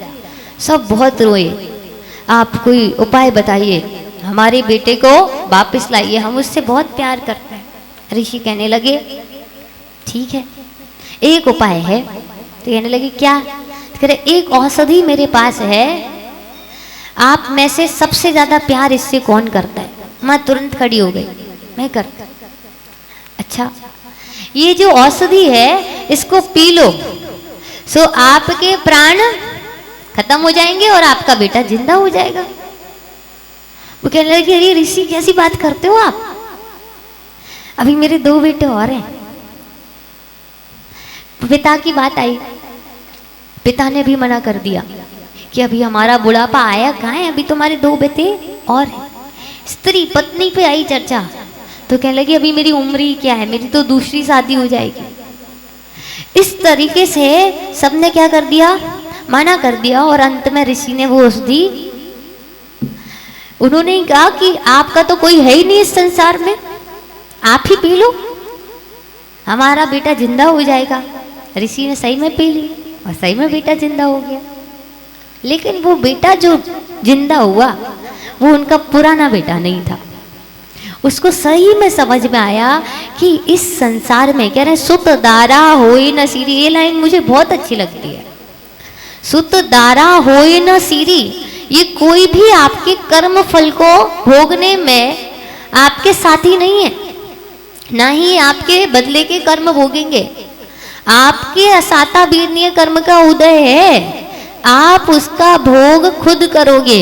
सब बहुत रोए, आप कोई उपाय बताइए, हमारे बेटे को वापस लाइए, हम उससे बहुत प्यार करते हैं। ऋषि कहने लगे ठीक है, एक उपाय है। तो कहने लगे क्या। तो कह रहे एक औषधि मेरे पास है, आप में से सबसे ज्यादा प्यार इससे कौन करता है। मैं तुरंत खड़ी हो गई, मैं करता। अच्छा, ये जो औषधि है इसको पी लो, सो आपके प्राण खत्म हो जाएंगे और आपका बेटा जिंदा हो जाएगा। वो कहने लगे अरे ऋषि कैसी बात करते हो आप, अभी मेरे 2 बेटे और हैं। पिता की बात आई, पिता ने भी मना कर दिया कि अभी हमारा बुढ़ापा आया कहाँ है, अभी तुम्हारे 2 बेटे और हैं। स्त्री पत्नी पे आई चर्चा, तो कहने लगी अभी मेरी उम्र ही क्या है, मेरी तो दूसरी शादी हो जाएगी। इस तरीके से सबने क्या कर दिया, मना कर दिया। और अंत में ऋषि ने वो औषधि, उन्होंने कहा कि आपका तो कोई है ही नहीं इस संसार में, आप ही पी लो, हमारा बेटा जिंदा हो जाएगा। ऋषि ने सही में पी ली और सही में बेटा जिंदा हो गया। लेकिन वो बेटा जो जिंदा हुआ वो उनका पुराना बेटा नहीं था। उसको सही में समझ में आया कि इस संसार में, कह रहे सुत दारा होए न सीरी, ये लाइन मुझे बहुत अच्छी लगती है। सुत दारा होए न सीरी, ये कोई भी आपके कर्म फल को भोगने में आपके साथी नहीं है, ना ही आपके बदले के कर्म भोगेंगे। आपके असाता बीरनीय कर्म का उदय है, आप उसका भोग खुद करोगे,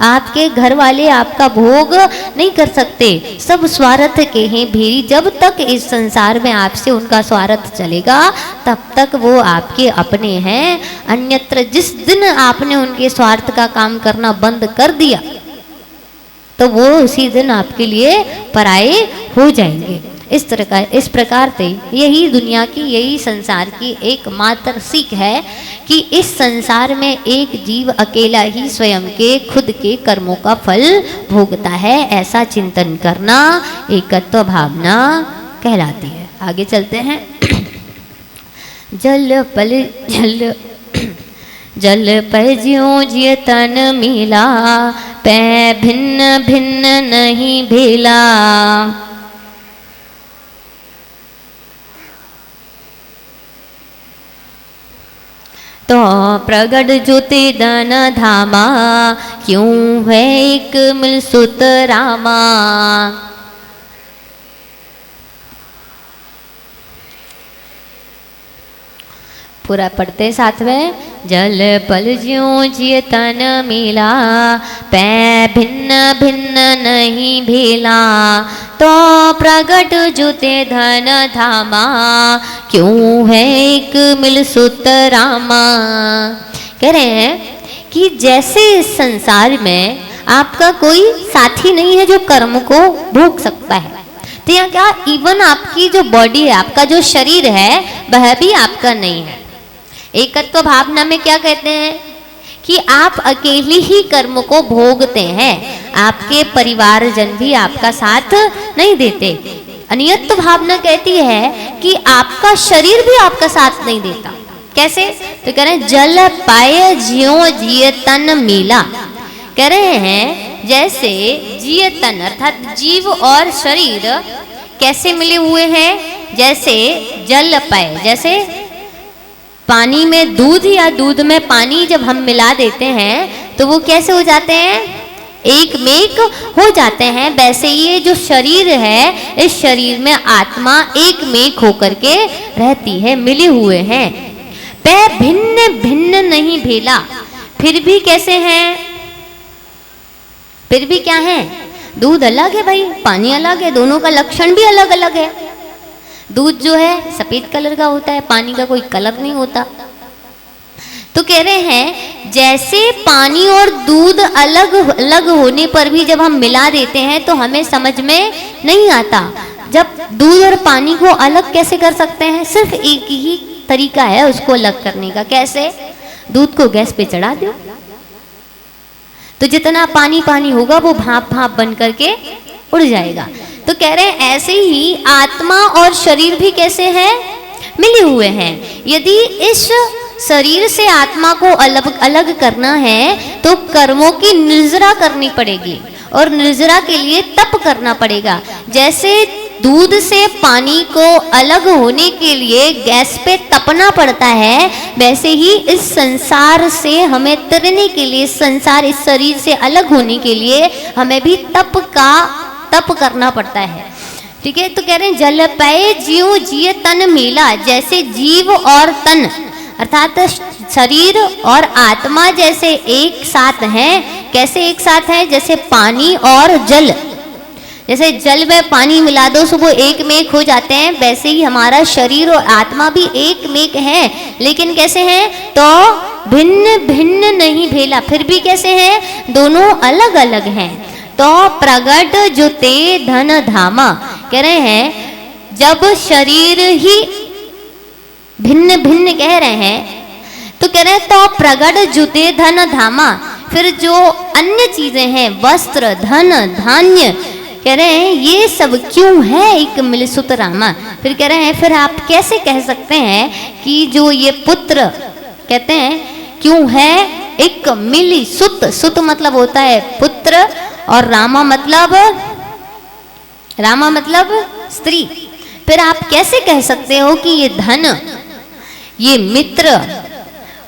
आपके घर वाले आपका भोग नहीं कर सकते। सब स्वार्थ के हैं भेरी, जब तक इस संसार में आपसे उनका स्वार्थ चलेगा तब तक वो आपके अपने हैं। अन्यत्र जिस दिन आपने उनके स्वार्थ का काम करना बंद कर दिया तो वो उसी दिन आपके लिए पराये हो जाएंगे। इस प्रकार से यही दुनिया की, यही संसार की एकमात्र सीख है कि इस संसार में एक जीव अकेला ही स्वयं के खुद के कर्मों का फल भोगता है। ऐसा चिंतन करना एकत्व भावना कहलाती है। आगे चलते हैं। जल पर ज्यों जिय तन मिला, पै भिन्न भिन्न नहीं भेला। तो प्रगट ज्योति दन धामा, क्यों है एक मिल सुत रामा। पूरा पढ़ते साथ में। जल पल ज्यों जिय तन मिला, पै भिन्न भिन्न नहीं भेला। तो प्रगट जुते धन धामा, क्यों है एक मिल सुत रामा। कह रहे हैं कि जैसे इस संसार में आपका कोई साथी नहीं है जो कर्म को भोग सकता है, तो यहाँ क्या, इवन आपकी जो बॉडी है, आपका जो शरीर है, वह भी आपका नहीं है। एकत्व भावना में क्या कहते हैं कि आप अकेले ही कर्म को भोगते हैं, आपके परिवारजन भी आपका साथ नहीं देते। अनियत्व भावना कहती है कि आपका शरीर भी आपका साथ नहीं देता। कैसे? तो कह रहे हैं जल पाए ज्यों जिय तन मिला। कह रहे हैं जैसे जिय तन अर्थात जीव और शरीर कैसे मिले हुए हैं, जैसे जल पाए, जैसे पानी में दूध या दूध में पानी जब हम मिला देते हैं तो वो कैसे हो जाते हैं, एक मेक हो जाते हैं। वैसे ये जो शरीर है, इस शरीर में आत्मा एक मेक होकर के रहती है, मिले हुए हैं। पै भिन्न भिन्न नहीं भेला, फिर भी कैसे हैं, फिर भी क्या है, दूध अलग है भाई, पानी अलग है, दोनों का लक्षण भी अलग अलग है। दूध जो है सफेद कलर का होता है, पानी का कोई कलर नहीं होता। तो कह रहे हैं जैसे पानी और दूध अलग अलग होने पर भी जब हम मिला देते हैं तो हमें समझ में नहीं आता। जब दूध और पानी को अलग कैसे कर सकते हैं, सिर्फ एक ही तरीका है उसको अलग करने का। कैसे? दूध को गैस पे चढ़ा दो तो जितना पानी पानी होगा वो भाप भाप बन करके उड़ जाएगा। तो कह रहे हैं ऐसे ही आत्मा और शरीर भी कैसे हैं, मिले हुए हैं। यदि इस शरीर से आत्मा को अलग अलग करना है तो कर्मों की निर्जरा करनी पड़ेगी और निर्जरा के लिए तप करना पड़ेगा। जैसे दूध से पानी को अलग होने के लिए गैस पे तपना पड़ता है, वैसे ही इस संसार से हमें तरने के लिए, संसार इस शरीर से अलग होने के लिए हमें भी तप करना पड़ता है। ठीक है? तो कह रहे हैं जल पाए ज्यों जिय तन मिला, जैसे जीव और तन अर्थात शरीर और आत्मा जैसे एक साथ हैं। कैसे एक साथ है? जैसे पानी और जल, जैसे जल में पानी मिला दो तो वो एक मेक हो जाते हैं, वैसे ही हमारा शरीर और आत्मा भी एक मेक है। लेकिन कैसे हैं? तो भिन्न भिन्न नहीं भेला, फिर भी कैसे हैं? दोनों अलग अलग हैं। तो प्रगट जो ते धन धामा, कह रहे हैं जब शरीर ही भिन्न भिन्न कह रहे हैं तो कह रहे हैं तो प्रगट जुते धन धामा, फिर जो अन्य चीजें हैं वस्त्र धन धान्य, कह रहे हैं ये सब क्यों है एक मिलसुत रामा। फिर कह रहे हैं फिर आप कैसे कह सकते हैं कि जो ये पुत्र कहते हैं क्यों है एक मिली सुत, सुत मतलब होता है पुत्र और रामा मतलब स्त्री। फिर आप कैसे कह सकते हो कि ये धन, ये मित्र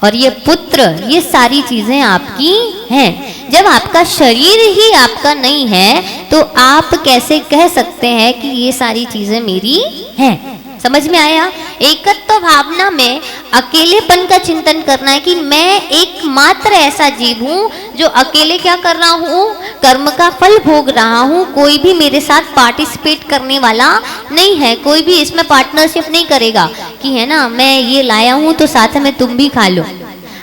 और ये पुत्र, ये सारी चीजें आपकी हैं। जब आपका शरीर ही आपका नहीं है तो आप कैसे कह सकते हैं कि ये सारी चीजें मेरी हैं। समझ में आया? एकत्व भावना में अकेलेपन का चिंतन करना है कि मैं एकमात्र ऐसा जीव हूँ जो अकेले क्या कर रहा हूँ, कर्म का फल भोग रहा हूँ। कोई भी मेरे साथ पार्टिसिपेट करने वाला नहीं है, कोई भी इसमें पार्टनरशिप नहीं करेगा कि है ना मैं ये लाया हूँ तो साथ में तुम भी खा लो।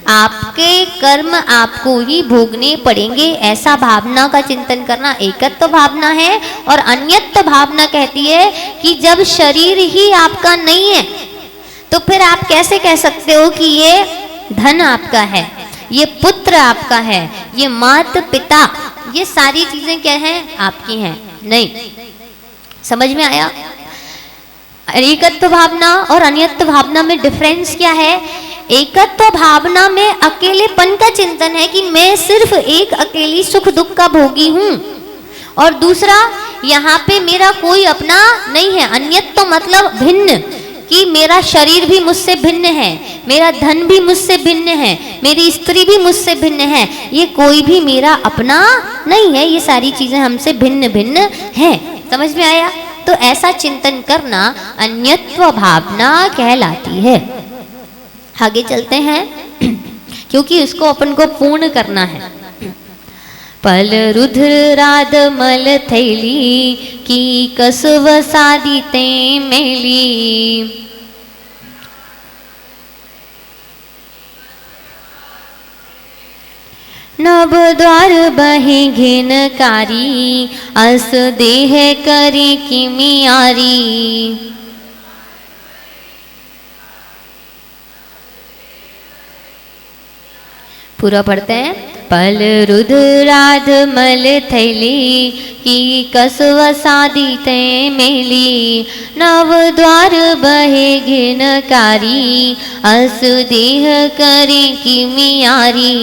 आपके कर्म आपको ही भोगने पड़ेंगे, ऐसा भावना का चिंतन करना एकत्व भावना है। और अन्यत्व भावना कहती है कि जब शरीर ही आपका नहीं है तो फिर आप कैसे कह सकते हो कि ये धन आपका है, ये पुत्र आपका है, ये माता पिता, ये सारी चीजें क्या हैं, आपकी हैं? नहीं। समझ में आया? एकत्व भावना और अन्यत्व भावना में डिफरेंस क्या है? एकत्व भावना में अकेलेपन का चिंतन है कि मैं सिर्फ एक अकेली सुख दुख का भोगी हूँ, और दूसरा यहाँ पे मेरा कोई अपना नहीं है। अन्यत्व मतलब भिन्न, कि मेरा शरीर भी मुझसे भिन्न है, मेरा धन भी मुझसे भिन्न है, मेरी स्त्री भी मुझसे भिन्न है, ये कोई भी मेरा अपना नहीं है, ये सारी चीजें हमसे भिन्न भिन्न हैं। समझ में आया? तो ऐसा चिंतन करना अन्यत्व भावना कहलाती है। आगे चलते हैं क्योंकि उसको अपन को पूर्ण करना है। पल रुद्र राध मल थैली की कसव सादी ते मेली, नव द्वार बहे घिनकारी, अस देह करे किमियारी। पूरा पढ़ते हैं। पल रुद्राध मल थैली, की कसव सादी ते मेली। नव द्वार बहे घिनकारी, अस देह करे किमियारी।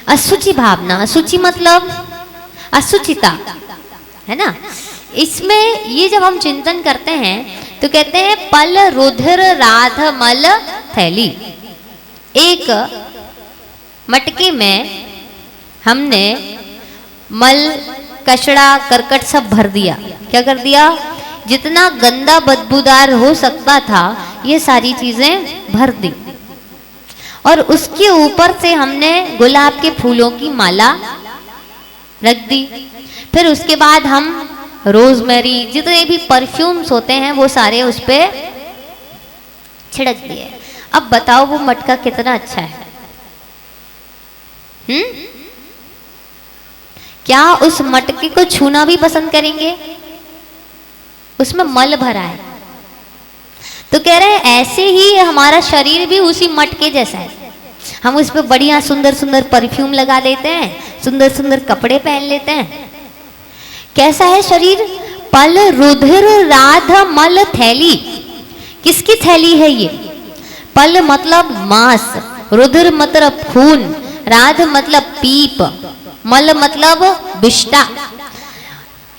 असुचि भावना, असुचि मतलब असुचिता, है ना। इसमें ये जब हम चिंतन करते हैं तो कहते हैं पल रुधिर राध मल थैली। एक मटके में हमने मल कचड़ा करकट सब भर दिया। क्या कर दिया? जितना गंदा बदबूदार हो सकता था ये सारी चीजें भर दी, और उसके ऊपर से हमने गुलाब के फूलों की माला रख दी। फिर उसके बाद हम रोजमेरी, जितने भी परफ्यूम्स होते हैं वो सारे उस पे छिड़क दिए। अब बताओ वो मटका कितना अच्छा है। क्या उस मटके को छूना भी पसंद करेंगे? उसमें मल भरा है। तो कह रहे हैं ऐसे ही हमारा शरीर भी उसी मटके जैसा है। हम उस पर बढ़िया सुंदर सुंदर परफ्यूम लगा लेते हैं, सुंदर सुंदर कपड़े पहन लेते हैं। कैसा है शरीर? पल रुधिर राध मल थैली। किसकी थैली है ये? पल मतलब मांस, रुधिर मतलब खून, राध मतलब पीप, मल मतलब विष्टा,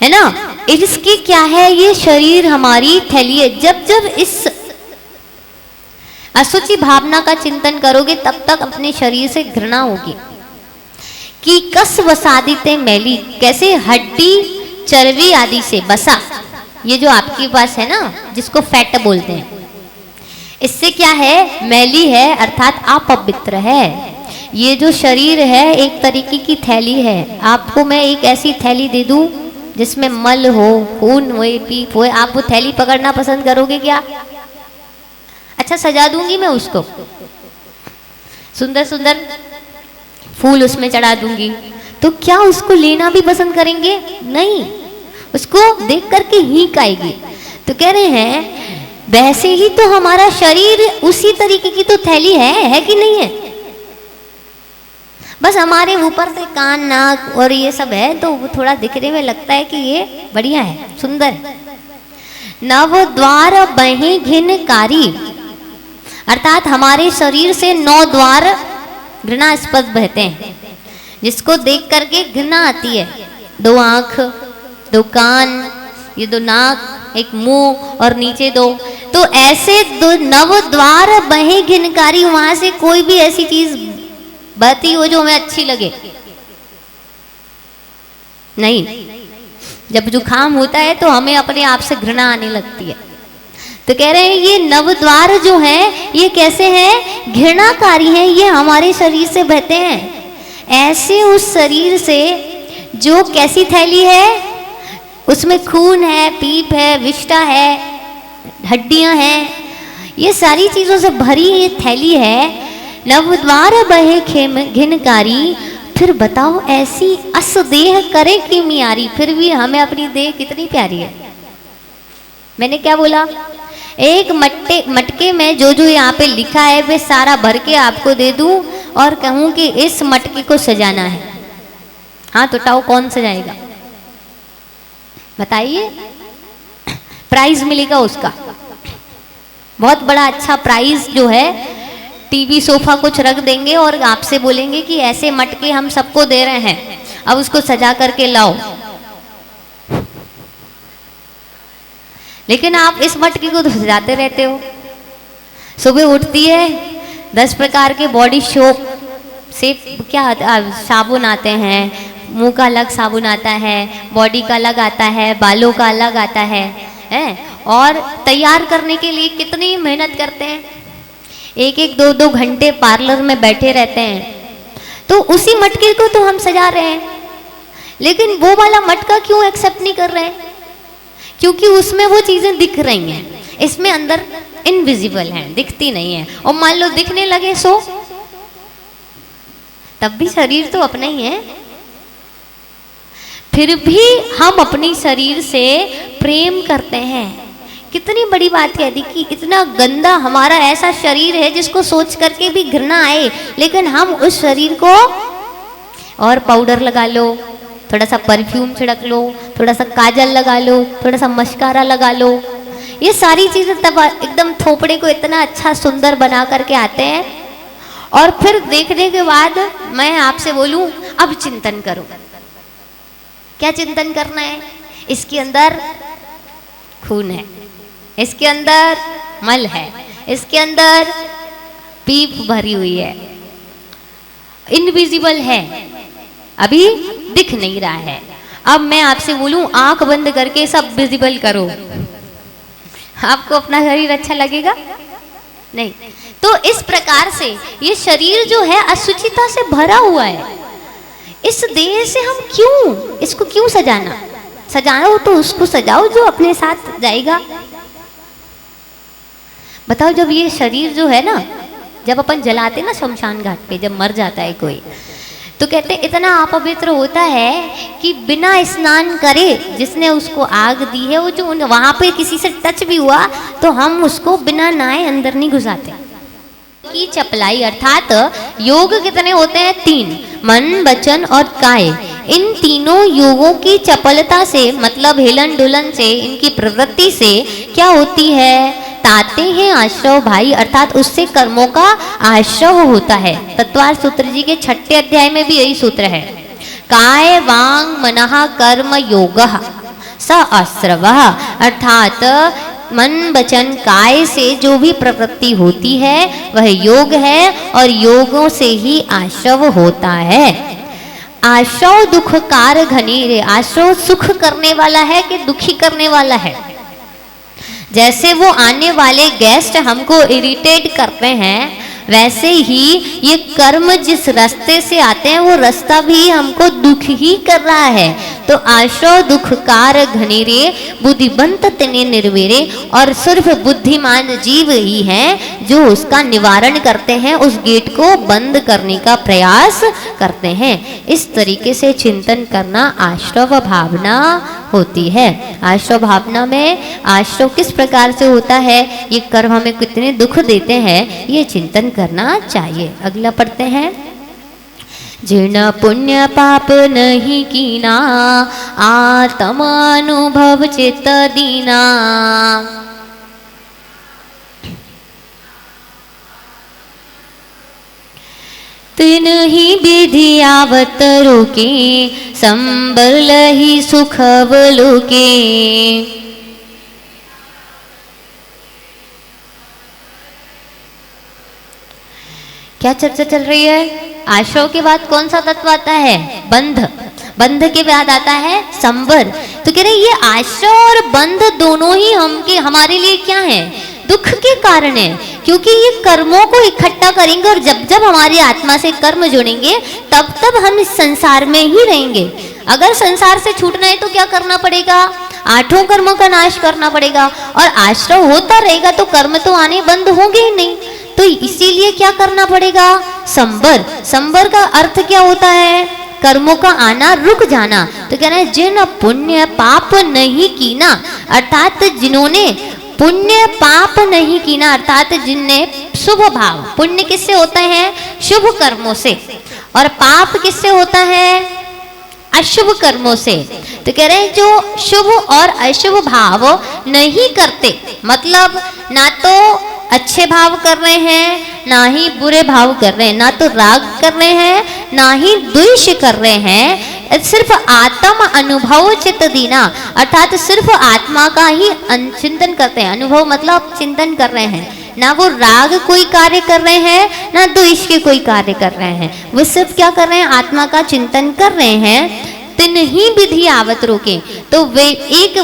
है ना। इसकी क्या है? ये शरीर हमारी थैली है। जब जब इस असुचि भावना का चिंतन करोगे तब तक अपने शरीर से घृणा होगी। कि कस वसादिते मैली, कैसे हड्डी चर्बी आदि से बसा, ये जो आपके पास है ना जिसको फैट बोलते हैं, इससे क्या है? मैली है, अर्थात अपवित्र है। ये जो शरीर है एक तरीके की थैली है। आपको मैं एक ऐसी थैली दे दूं जिसमें मल हो, खून हो, पीप हो, आप वो थैली पकड़ना पसंद करोगे क्या? अच्छा सजा दूंगी मैं उसको, सुंदर सुंदर फूल उसमें चढ़ा दूंगी, तो क्या उसको लेना भी पसंद करेंगे? नहीं, उसको देख करके हींक आएगी। तो कह रहे हैं वैसे ही तो हमारा शरीर उसी तरीके की तो थैली है कि नहीं है? बस हमारे ऊपर से कान नाक और ये सब है तो वो थोड़ा दिखने में लगता है कि ये बढ़िया है, सुंदर है। नव द्वार बहे घिनकारी, अर्थात हमारे शरीर से 9 द्वार घृणास्पद बहते हैं, जिसको देख करके घृणा आती है। 2 आंख, 2 कान, ये 2 नाक, एक मुंह और नीचे 2। तो ऐसे 9 द्वार बहे घिनकारी, वहां से कोई भी ऐसी चीज बहती हो जो हमें अच्छी लगे नहीं। जब जुकाम होता है तो हमें अपने आप से घृणा आने लगती है। तो कह रहे हैं ये 9 द्वार जो हैं ये कैसे हैं? घृणाकारी हैं, ये हमारे शरीर से बहते हैं। ऐसे उस शरीर से जो कैसी थैली है, उसमें खून है, पीप है, विष्टा है, हड्डियां हैं, ये सारी चीजों से भरी ये थैली है। नव द्वार बहे घिनकारी, फिर बताओ ऐसी अस देह करे कि मियारी, फिर भी हमें अपनी देह कितनी प्यारी है। मैंने क्या बोला? एक मटके में जो जो यहाँ पे लिखा है वे सारा भर के आपको दे दूं और कहूं कि इस मटके को सजाना है। हाँ तो टाओ कौन सजाएगा बताइए? प्राइज मिलेगा उसका, बहुत बड़ा अच्छा प्राइज जो है। टीवी सोफा कुछ रख देंगे और आपसे बोलेंगे कि ऐसे मटके हम सबको दे रहे हैं, अब उसको सजा करके लाओ। लेकिन आप इस मटके को तो सजाते रहते हो। सुबह उठती है 10 प्रकार के बॉडी सोप से क्या साबुन आते हैं, मुंह का अलग साबुन आता है, बॉडी का अलग आता है, बालों का अलग आता है, और तैयार करने के लिए कितनी मेहनत करते हैं। 1-1, 2-2 घंटे पार्लर में बैठे रहते हैं। तो उसी मटके को तो हम सजा रहे हैं, लेकिन वो वाला मटका क्यों एक्सेप्ट नहीं कर रहे हैं? क्योंकि उसमें वो चीजें दिख रही हैं, इसमें अंदर इनविजिबल हैं, दिखती नहीं है। और मान लो दिखने लगे तब भी शरीर तो अपना ही है, फिर भी हम अपने शरीर से प्रेम करते हैं। कितनी बड़ी बात है कि इतना गंदा हमारा ऐसा शरीर है जिसको सोच करके भी घृणा आए, लेकिन हम उस शरीर को और पाउडर लगा लो, थोड़ा सा परफ्यूम छिड़क लो, थोड़ा सा काजल लगा लो, थोड़ा सा मस्कारा लगा लो, ये सारी चीजें तब एकदम थोपड़े को इतना अच्छा सुंदर बना करके आते हैं। और फिर देखने के बाद मैं आपसे बोलूं अब चिंतन करो। क्या चिंतन करना है? इसके अंदर खून है, इसके अंदर मल है, इसके अंदर पीप भरी हुई है, इनविजिबल है, अभी दिख नहीं रहा है। अब मैं आपसे बोलूं आंख बंद करके सब विजिबल करो, आपको अपना शरीर अच्छा लगेगा? नहीं। तो इस प्रकार से ये शरीर जो है अशुचिता से भरा हुआ है। इस देह से हम क्यों इसको क्यों सजाना? सजाओ तो उसको सजाओ जो अपने साथ जाएगा। बताओ, जब ये शरीर जो है ना, जब अपन जलाते ना शमशान घाट पे, जब मर जाता है कोई, तो कहते इतना अपवित्र होता है कि बिना स्नान करे जिसने उसको आग दी है, वो जो वहां पे किसी से टच भी हुआ तो हम उसको बिना नहाए अंदर नहीं घुसाते। की चपलाई अर्थात योग कितने होते हैं? 3, मन, वचन और काय। इन तीनों योगों की चपलता से, मतलब हिलन डुलन से, इनकी प्रवृत्ति से क्या होती है? ताते हैं आश्रव भाई, अर्थात उससे कर्मों का आश्रव होता है। तत्वार्थ सूत्र जी के 6 अध्याय में भी यही सूत्र है। काय वांग मनः कर्म योगः स आश्रवः, अर्थात मन वचन काय से जो भी प्रवृत्ति होती है वह योग है और योगों से ही आश्रव होता है। आश्रव दुखकार घनीरे, आश्रव सुख करने वाला है कि दुखी करने वाला है? जैसे वो आने वाले गेस्ट हमको इरिटेट करते हैं, वैसे ही ये कर्म जिस रास्ते से आते हैं वो रास्ता भी हमको दुख ही कर रहा है। तो आश्रव दुखकार घनेरे बुद्धिबंत तने निर्वेरे, और सिर्फ बुद्धिमान जीव ही हैं जो उसका निवारण करते हैं, उस गेट को बंद करने का प्रयास करते हैं। इस तरीके से चिंतन करना आश्रव भावना होती है। आश्रव भावना में आश्रव किस प्रकार से होता है, ये कर्म हमें कितने दुख देते हैं, ये चिंतन करना चाहिए। अगला पढ़ते हैं। जिन पुण्य पाप नहीं कीना, आत्मानुभव चित्त दीना। तिन ही विधि आवत रोके, संबल ही सुख अवलोके। क्या चर्चा चल रही है? आश्रव के बाद कौन सा तत्व आता है? बंध। बंध के बाद आता है संबर। तो कह रहे ये आश्रव और बंध दोनों ही हमारे लिए क्या है? दुख के कारण है, क्योंकि ये कर्मों को इकट्ठा करेंगे और जब जब हमारी आत्मा से कर्म जुड़ेंगे तब तब हम इस संसार में ही रहेंगे। अगर संसार से छूटना है तो क्या करना पड़ेगा? 8 कर्मों का नाश करना पड़ेगा। और आश्रव होता रहेगा तो कर्म तो आने बंद होंगे ही नहीं। तो इसीलिए क्या करना पड़ेगा? संबर। संबर का अर्थ क्या होता है? कर्मों का आना, रुक जाना। तो कह रहे हैं जिन पुण्य पाप नहीं कीना, अर्थात जिन्होंने पुण्य पाप नहीं कीना, अर्थात जिनने शुभ भाव, पुण्य किससे होता है? शुभ कर्मों से, और पाप किससे होता है? अशुभ कर्मों से। तो कह रहे हैं जो शुभ और अशुभ भाव नहीं करते, मतलब ना तो अच्छे भाव कर रहे हैं ना ही बुरे भाव कर रहे हैं, ना तो राग कर रहे हैं ना ही द्वेष कर रहे हैं, सिर्फ आत्म अनुभव चित्त दीना, अर्थात सिर्फ आत्मा का ही चिंतन करते हैं। अनुभव मतलब चिंतन कर रहे हैं, ना वो राग कोई कार्य कर रहे हैं ना द्वेष के कोई कार्य कर रहे हैं, वो सिर्फ क्या कर रहे हैं? आत्मा का चिंतन कर रहे हैं। तिन ही विधि आवत रोके, तो वे एक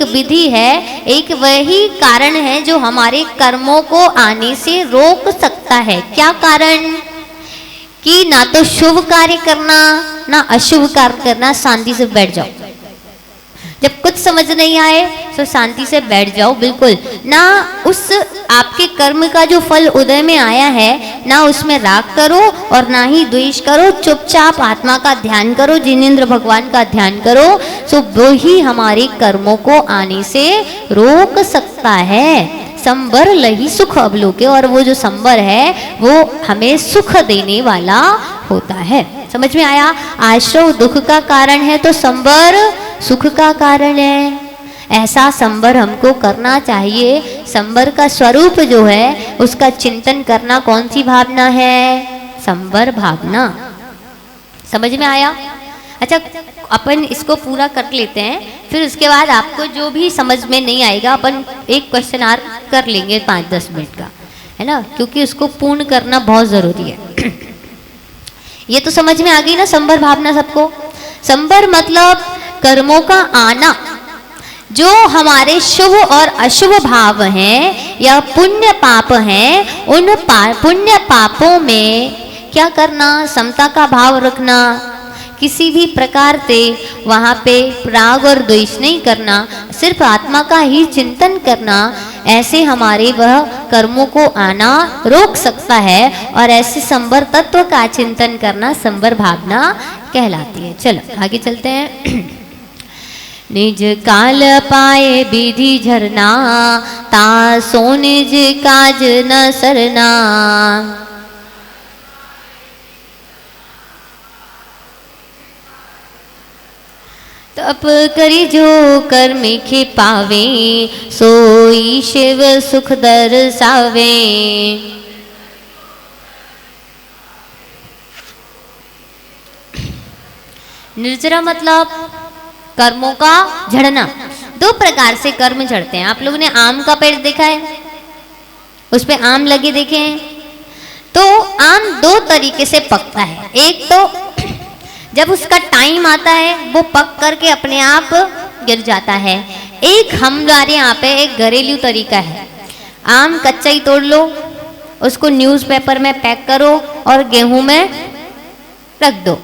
विधि है, एक वही कारण है जो हमारे कर्मों को आने से रोक सकता है। क्या कारण? कि ना तो शुभ कार्य करना ना अशुभ कार्य करना, शांति से बैठ जाओ। जब कुछ समझ नहीं आए तो शांति से बैठ जाओ, बिल्कुल ना उस आपके कर्म का जो फल उदय में आया है ना उसमें राग करो और ना ही द्वेष करो। चुपचाप आत्मा का ध्यान करो, जिनेंद्र भगवान का ध्यान करो, तो वो ही हमारे कर्मों को आने से रोक सकता है। संबर लही सुख अवलोके, और वो जो संबर है वो हमें सुख देने वाला होता है। समझ में आया? आश्रव दुख का कारण है तो संबर सुख का कारण है। ऐसा संबर हमको करना चाहिए। संबर का स्वरूप जो है उसका चिंतन करना कौन सी भावना है? संबर भावना। समझ में आया? अच्छा, अपन इसको पूरा कर लेते हैं, फिर उसके बाद आपको जो भी समझ में नहीं आएगा अपन एक क्वेश्चन आर कर लेंगे 5-10 मिनट का, है ना, क्योंकि उसको पूर्ण करना बहुत ज़रूरी है। ये तो समझ में आ गई ना संबर भावना सबको? संबर मतलब कर्मों का आना, जो हमारे शुभ और अशुभ भाव हैं या पुण्य पाप हैं, उन पुण्य पापों में क्या करना? समता का भाव रखना, किसी भी प्रकार से वहाँ पे राग और द्वेष नहीं करना, सिर्फ आत्मा का ही चिंतन करना। ऐसे हमारे वह कर्मों को आना रोक सकता है, और ऐसे संबर तत्व का चिंतन करना संबर भावना कहलाती है। चलो आगे चलते हैं। निज काल पाए विधि झरना, तासो निज काज न सरना। तप करी जो कर्म खे पावे, सोई शिव सुख दर्शावे। निर्जरा मतलब कर्मों का झड़ना। दो प्रकार से कर्म झड़ते हैं। आप लोगों ने आम का पेड़ देखा है? उस पे आम लगे देखे हैं? तो आम दो तरीके से पकता है। एक तो जब उसका टाइम आता है वो पक करके अपने आप गिर जाता है। एक हमारे यहाँ पे एक घरेलू तरीका है, आम कच्चा ही तोड़ लो, उसको न्यूज़पेपर में पैक करो और गेहूं में रख दो,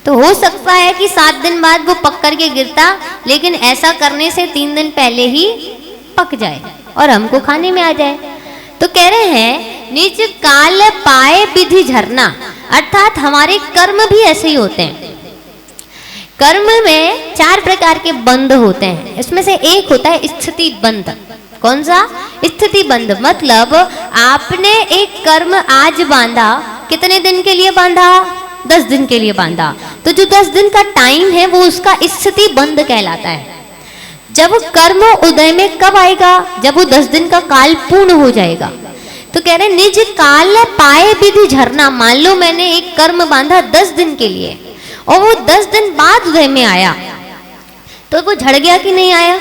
तो हो सकता है कि 7 दिन बाद वो पक करके गिरता, लेकिन ऐसा करने से 3 दिन पहले ही पक जाए और हमको खाने में आ जाए। तो कह रहे हैं निज काल पाए विधि झरना, अर्थात हमारे कर्म भी ऐसे ही होते हैं। कर्म में 4 प्रकार के बंध होते हैं। इसमें से एक होता है स्थिति बंध। कौन सा? स्थिति बंध मतलब आपने एक कर्म आज बांधा, कितने दिन के लिए बांधा? 10 दिन के लिए बांधा, तो जो 10 दिन का टाइम है वो उसका स्थिति बंध कहलाता है। जब कर्म उदय में कब आएगा? जब वो 10 दिन का काल पूर्ण हो जाएगा। तो कह रहे निज काल पाए विधि झरना। मान लो मैंने एक कर्म बांधा 10 दिन के लिए और वो 10 दिन बाद उदय में आया, तो वो झड़ गया कि नहीं आया?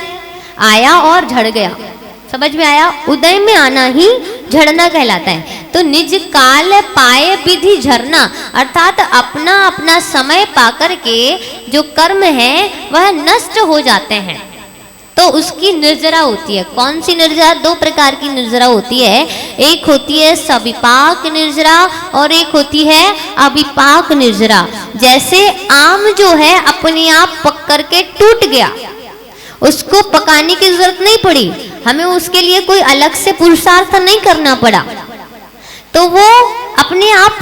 आया और झड़ गया। समझ में आया? उदय में आना ही झड़ना कहलाता है। तो निज काल पाए विधि झरना अर्थात अपना अपना समय पाकर के जो कर्म है वह नष्ट हो जाते हैं, तो उसकी निर्जरा होती है। कौन सी निर्जरा? 2 प्रकार की निर्जरा होती है। एक होती है सविपाक निर्जरा और एक होती है अविपाक निर्जरा। जैसे आम जो है अपने आप पक करके टूट गया, उसको पकाने की जरूरत नहीं पड़ी, हमें उसके लिए कोई अलग से पुरुषार्थ नहीं करना पड़ा, तो वो अपने आप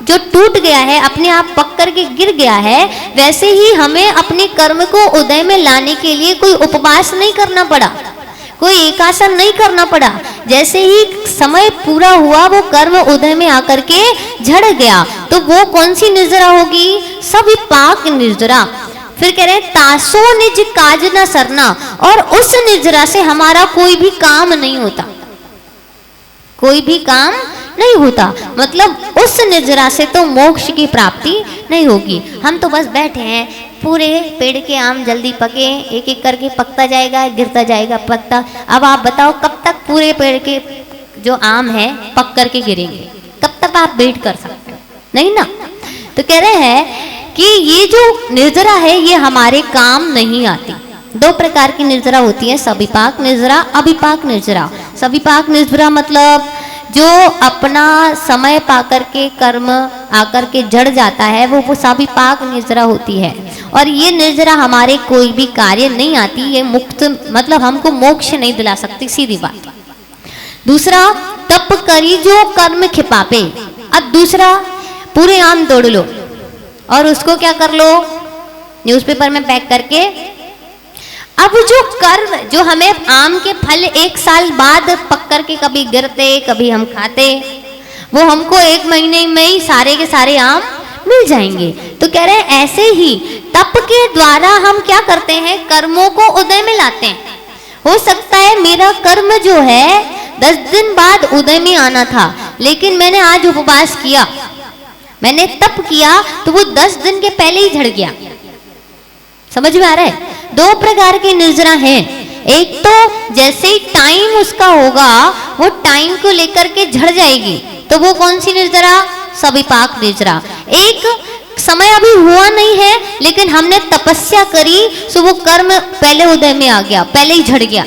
जो टूट गया है, अपने आप पक करके गिर गया है। वैसे ही हमें अपने कर्म को उदय में लाने के लिए कोई उपवास नहीं करना पड़ा, कोई एकासन नहीं करना पड़ा। जैसे ही समय पूरा हुआ वो कर्म उदय में आकर के झड़ गया, तो वो कौन सी निर्जरा होगी? सविपाक निर्जरा। फिर कह रहे हैं तासो निज काज न सरना, और उस निर्जरा से हमारा कोई भी काम नहीं होता, कोई भी काम नहीं होता। मतलब उस निर्जरा से तो मोक्ष की प्राप्ति नहीं होगी। हम तो बस बैठे हैं, पूरे पेड़ के आम जल्दी पके, एक एक करके पकता जाएगा, गिरता जाएगा, पकता। अब आप बताओ कब तक पूरे पेड़ के जो आम है पक करके गिरेंगे? कब तक आप वेट कर सकते हो? नहीं ना। तो कह रहे हैं कि ये जो निर्जरा है ये हमारे काम नहीं आती। 2 प्रकार की निर्जरा होती है, सविपाक निर्जरा, अविपाक निर्जरा। सविपाक निर्जरा मतलब जो अपना समय पाकर के कर्म आकर के जड़ जाता है वो सभी पाक निर्जरा होती है। और ये निर्जरा हमारे कोई भी कार्य नहीं आती, ये मुक्त मतलब हमको मोक्ष नहीं दिला सकती, सीधी बात। दूसरा, तप करी जो कर्म खिपापे। अब दूसरा, पूरे आम तोड़ लो और उसको क्या कर लो, न्यूज़पेपर में पैक करके। अब जो कर्म, जो हमें आम के फल 1 साल बाद पक कर के कभी गिरते कभी हम खाते, वो हमको 1 महीने में ही सारे के सारे आम मिल जाएंगे। तो कह रहे हैं ऐसे ही तप के द्वारा हम क्या करते हैं, कर्मों को उदय में लाते हैं। हो सकता है मेरा कर्म जो है 10 दिन बाद उदय में आना था, लेकिन मैंने आज उपवास किया, मैंने तप किया, तो वो 10 दिन के पहले ही झड़ गया। समझ में आ रहा है? 2 प्रकार के निर्जरा हैं। एक तो जैसे ही टाइम उसका होगा वो टाइम को लेकर के झड़ जाएगी, तो वो कौन सी निर्जरा, सविपाक निर्जरा। एक समय अभी हुआ नहीं है लेकिन हमने तपस्या करी, सो वो कर्म पहले उदय में आ गया, पहले ही झड़ गया।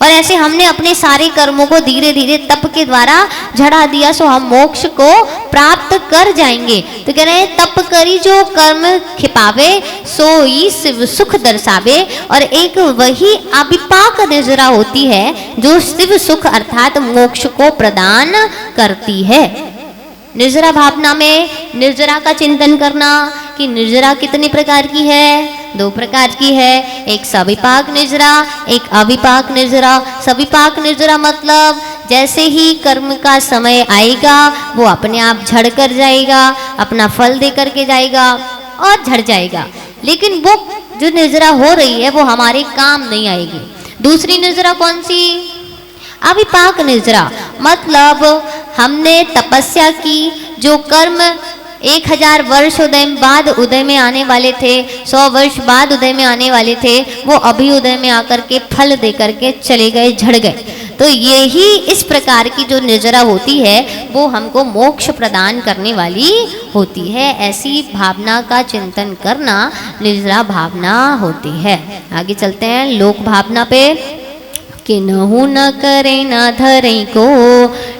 और ऐसे हमने अपने सारे कर्मों को धीरे धीरे तप के द्वारा झड़ा दिया, सो हम मोक्ष को प्राप्त कर जाएंगे। तो कह रहे हैं तप करी जो कर्म खिपावे सोई शिव सुख दर्शावे। और एक वही अविपाक निर्जरा होती है जो शिव सुख अर्थात मोक्ष को प्रदान करती है। निर्जरा भावना में निर्जरा का चिंतन करना कि निर्जरा कितने प्रकार की है, 2 प्रकार की है। एक सविपाक निर्जरा, एक अविपाक निर्जरा। सविपाक निर्जरा मतलब जैसे ही कर्म का समय आएगा वो अपने आप झड़ कर जाएगा, अपना फल दे करके जाएगा और झड़ जाएगा। लेकिन वो जो निर्जरा हो रही है वो हमारे काम नहीं आएगी। दूसरी निर्जरा कौन सी, अविपाक निर्जरा, मतलब हमने तपस्या की, जो कर्म 1000 वर्ष उदय बाद उदय में आने वाले थे, 100 वर्ष बाद उदय में आने वाले थे, वो अभी उदय में आकर के फल दे करके चले गए, झड़ गए। तो यही इस प्रकार की जो निर्जरा होती है वो हमको मोक्ष प्रदान करने वाली होती है। ऐसी भावना का चिंतन करना निर्जरा भावना होती है। आगे चलते हैं लोक भावना पे। कि नहु न करे न धरे को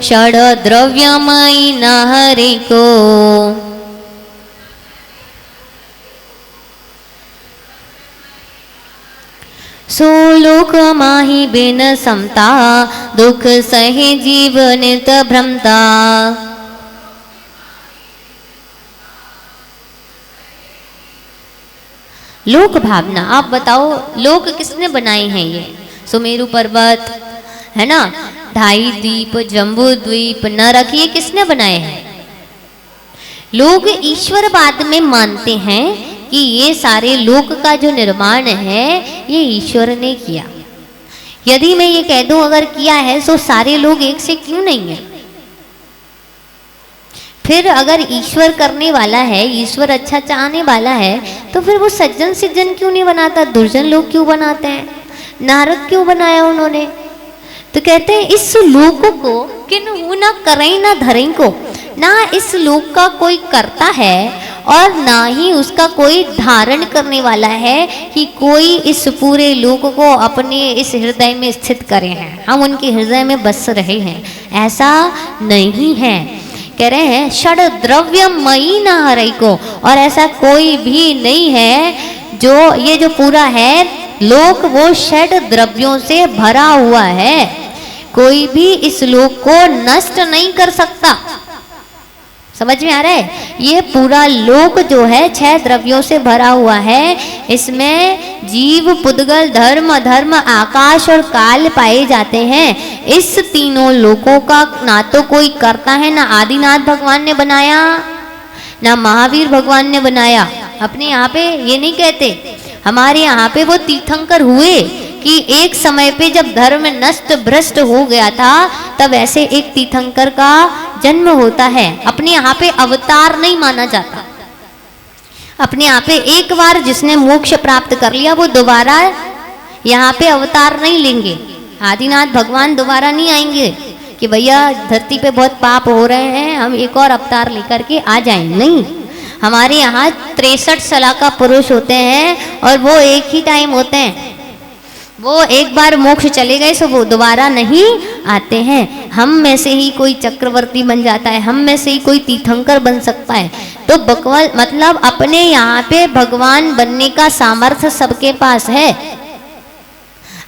षड द्रव्यमयी न हरे को। सो लोक माही बिन समता दुख सहे जीव नित भ्रमता। लोक भावना, आप बताओ लोक किसने बनाए हैं? ये सुमेरु पर्वत है ना, 2.5 द्वीप, जम्बू द्वीप, नरक, ये किसने बनाए हैं? लोग ईश्वरवाद में मानते हैं कि ये सारे लोक का जो निर्माण है ये ईश्वर ने किया। यदि मैं ये कह दूं अगर किया है तो सारे लोग एक से क्यों नहीं है? फिर अगर ईश्वर करने वाला है, ईश्वर अच्छा चाहने वाला है, तो फिर वो सज्जन सिज्जन क्यों नहीं बनाता? दुर्जन लोग क्यों बनाते हैं? नरक क्यों बनाया उन्होंने? तो कहते हैं इस लोक को किन्हु न करें न धरें को, ना इस लोक का कोई करता है और ना ही उसका कोई धारण करने वाला है कि कोई इस पूरे लोक को अपने इस हृदय में स्थित करे हैं, हम उनके हृदय में बस रहे हैं, ऐसा नहीं है। कह रहे हैं षड द्रव्यमयी न हरै को, और ऐसा कोई भी नहीं है जो ये जो पूरा है लोक वो षड द्रव्यों से भरा हुआ है। कोई भी इस लोक को नष्ट नहीं कर सकता। समझ में आ रहा है? ये पूरा लोक जो है 6 द्रव्यों से भरा हुआ है। इसमें जीव, पुद्गल, धर्म, अधर्म, आकाश और काल पाए जाते हैं। इस तीनों लोकों का ना तो कोई करता है, ना आदिनाथ भगवान ने बनाया, ना महावीर भगवान ने बनाया। अपने यहाँ पे ये नहीं कहते, हमारे यहाँ पे वो तीर्थंकर हुए कि एक समय पे जब धर्म नष्ट भ्रष्ट हो गया था तब ऐसे एक तीर्थंकर का जन्म होता है। अपने यहाँ पे अवतार नहीं माना जाता। अपने यहाँ पे एक बार जिसने मोक्ष प्राप्त कर लिया वो दोबारा यहाँ पे अवतार नहीं लेंगे। आदिनाथ भगवान दोबारा नहीं आएंगे कि भैया धरती पे बहुत पाप हो रहे हैं, हम एक और अवतार लेकर के आ जाएं। नहीं, हमारे यहाँ 63 साल का पुरुष होते हैं और वो एक ही टाइम होते हैं। वो एक बार मोक्ष चले गए सो वो दोबारा नहीं आते हैं। हम में से ही कोई चक्रवर्ती बन जाता है, हम में से ही कोई तीर्थंकर बन सकता है। तो भगवान मतलब अपने यहाँ पे भगवान बनने का सामर्थ्य सबके पास है।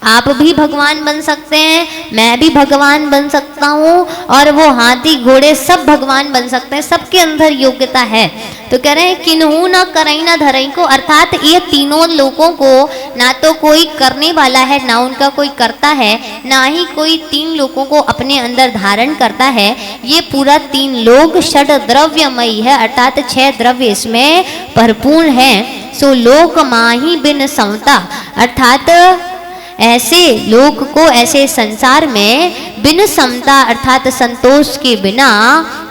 आप भी भगवान बन सकते हैं, मैं भी भगवान बन सकता हूँ, और वो हाथी घोड़े सब भगवान बन सकते हैं, सबके अंदर योग्यता है। तो कह रहे हैं किन्हू न करई न धरई को, अर्थात ये तीनों लोगों को ना तो कोई करने वाला है, ना उनका कोई करता है, ना ही कोई तीन लोगों को अपने अंदर धारण करता है। ये पूरा तीन लोग षड द्रव्यमयी है, अर्थात 6 द्रव्य इसमें भरपूर है। सो लोक माही बिन समता, अर्थात ऐसे लोक को, ऐसे संसार में बिन समता अर्थात संतोष के बिना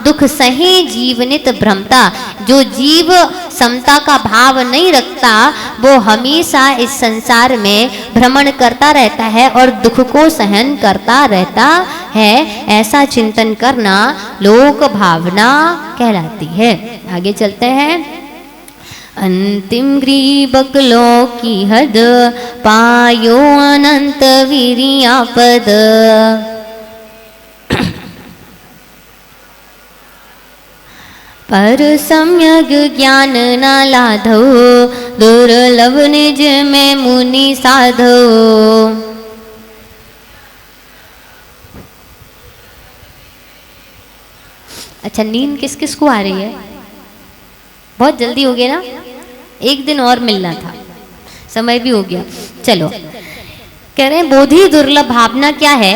दुख सहे जीवनित भ्रमता, जो जीव समता का भाव नहीं रखता वो हमेशा इस संसार में भ्रमण करता रहता है और दुख को सहन करता रहता है। ऐसा चिंतन करना लोक भावना कहलाती है। आगे चलते हैं। अंतिम ग्रीबक की हद पायो अनंत वीर्यापद, पर सम्यक ज्ञान न लाधो, दुर्लभ निज में मुनि साधो। अच्छा, नींद किस किस को आ रही है? बहुत जल्दी हो गया ना, एक दिन और मिलना था, समय भी हो गया। चलो, कह रहे हैं बोधि दुर्लभ भावना क्या है।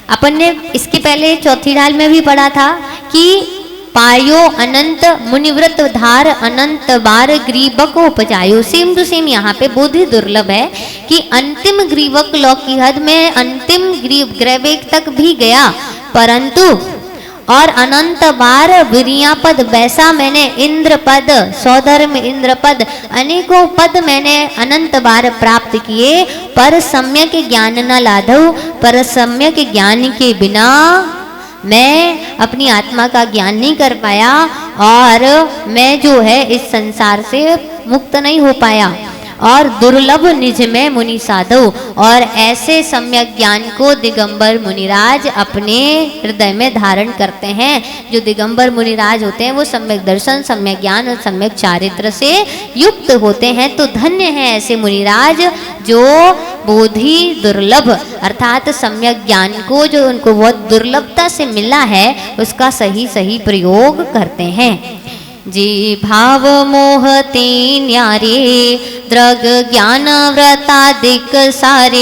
अपन ने इसके पहले चौथी ढाल में भी पढ़ा था कि पायो अनंत मुनिव्रत धार अनंत बार ग्रीवक उपजायो। सेम टू सेम यहाँ पे बोधि दुर्लभ है कि अंतिम ग्रीवक की हद में अंतिम ग्रीवेक तक भी गया, परंतु और अनंत बार वीर्या पद, वैसा मैंने इंद्र पद, सौधर्म इंद्र पद, अनेकों पद मैंने अनंत बार प्राप्त किए, पर सम्यक ज्ञान न लाधव, पर सम्यक ज्ञान के बिना मैं अपनी आत्मा का ज्ञान नहीं कर पाया और मैं जो है इस संसार से मुक्त नहीं हो पाया। और दुर्लभ निज में मुनि साधो, और ऐसे सम्यक ज्ञान को दिगंबर मुनिराज अपने हृदय में धारण करते हैं। जो दिगंबर मुनिराज होते हैं वो सम्यक दर्शन, सम्यक ज्ञान और सम्यक चारित्र से युक्त होते हैं। तो धन्य है ऐसे मुनिराज जो बोधि दुर्लभ अर्थात सम्यक ज्ञान को, जो उनको बहुत दुर्लभता से मिला है, उसका सही सही प्रयोग करते हैं। जी भाव मोहते न्यारे, द्रग ज्ञान व्रतादिक सारे,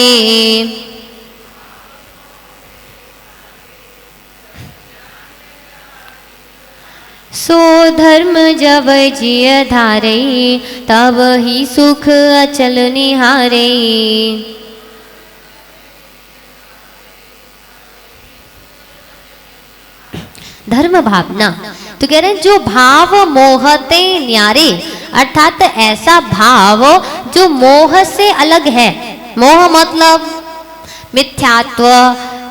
सो धर्म जब जिय धारे, तब ही सुख अचल निहारे। धर्म भावना, तो कह रहे हैं जो भाव मोहते न्यारे, अर्थात ऐसा भाव जो मोह से अलग है। मोह मतलब मिथ्यात्व,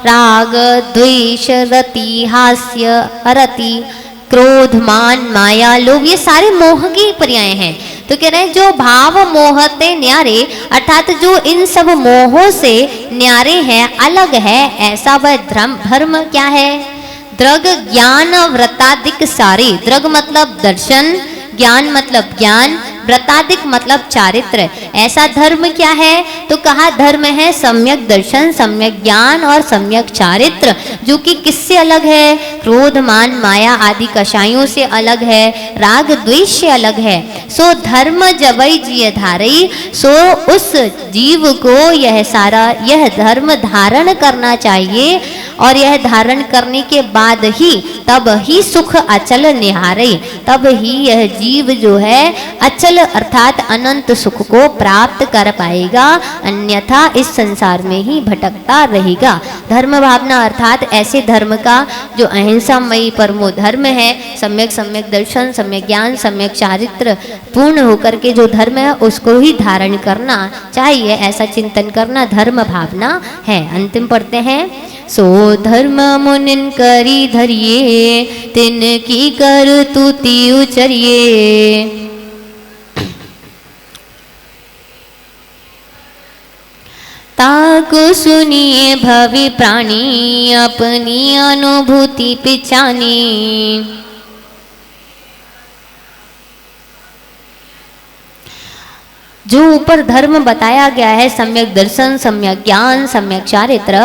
राग, द्वेष, रति, हास्य, अरति, क्रोध, मान, माया, लोभ, ये सारे मोह की पर्याय हैं। तो कह रहे हैं जो भाव मोहते न्यारे, अर्थात जो इन सब मोहों से न्यारे हैं, अलग है, ऐसा वह धर्म क्या है? द्रग ज्ञान व्रतादिक सारे। द्रग मतलब दर्शन, ज्ञान मतलब ज्ञान, व्रतादिक मतलब चारित्र। ऐसा धर्म क्या है? तो कहा धर्म है सम्यक दर्शन, सम्यक ज्ञान और सम्यक चारित्र, जो कि किससे अलग है? क्रोध, मान, माया आदि कषायों से अलग है, राग द्वेष से अलग है। सो धर्म जबई जिय धारई, सो उस जीव को यह धर्म धारण करना चाहिए, और यह धारण करने के बाद ही तब ही सुख अचल निहारे, तब ही यह जीव जो है अचल अर्थात अनंत सुख को प्राप्त कर पाएगा, अन्यथा इस संसार में ही भटकता रहेगा। धर्म भावना अर्थात ऐसे धर्म का जो अहिंसामयी परमो धर्म है, सम्यक दर्शन, सम्यक ज्ञान, सम्यक चारित्र पूर्ण होकर के जो धर्म है उसको ही धारण करना चाहिए, ऐसा चिंतन करना धर्म भावना है। अंतिम पढ़ते हैं। सो धर्म मुनिन करी धरिए, तिन की कर तुति उचरिए। ताको सुनिए भवि प्राणी अपनी अनुभूति पिछानी। जो ऊपर धर्म बताया गया है, सम्यक दर्शन, सम्यक ज्ञान, सम्यक चारित्र,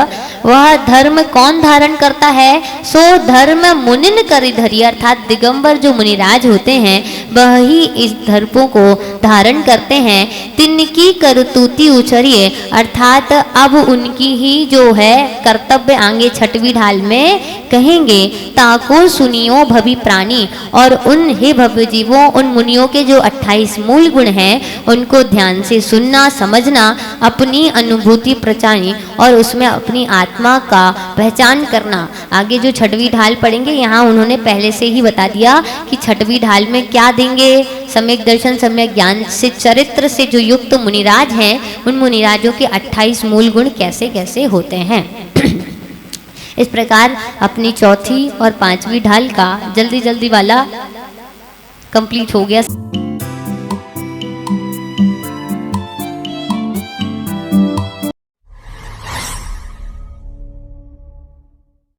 वह धर्म कौन धारण करता है? सो धर्म मुनिन करि धरि, अर्थात दिगंबर जो मुनिराज होते हैं वह ही इस धर्मों को धारण करते हैं। तिनकी करतूती उचरिए, अर्थात अब उनकी ही जो है कर्तव्य आगे छठवीं ढाल में कहेंगे। ताको सुनियो भवि प्राणी, और उन हे भव्य जीवों, उन मुनियों के जो 28 मूल गुण हैं उनको ध्यान से सुनना, समझना, अपनी अनुभूति प्रचारनी और उसमें अपनी आत्मा का पहचान करना। आगे जो छठवीं ढाल पढ़ेंगे यहाँ उन्होंने पहले से ही बता दिया कि छठवीं ढाल में क्या देंगे। सम्यक दर्शन, सम्यक ज्ञान से, चरित्र से जो युक्त मुनिराज हैं उन मुनिराजों के 28 मूल गुण कैसे कैसे होते हैं। इस प्रकार अपनी चौथी और पांचवी ढाल का जल्दी जल्दी वाला कंप्लीट हो गया।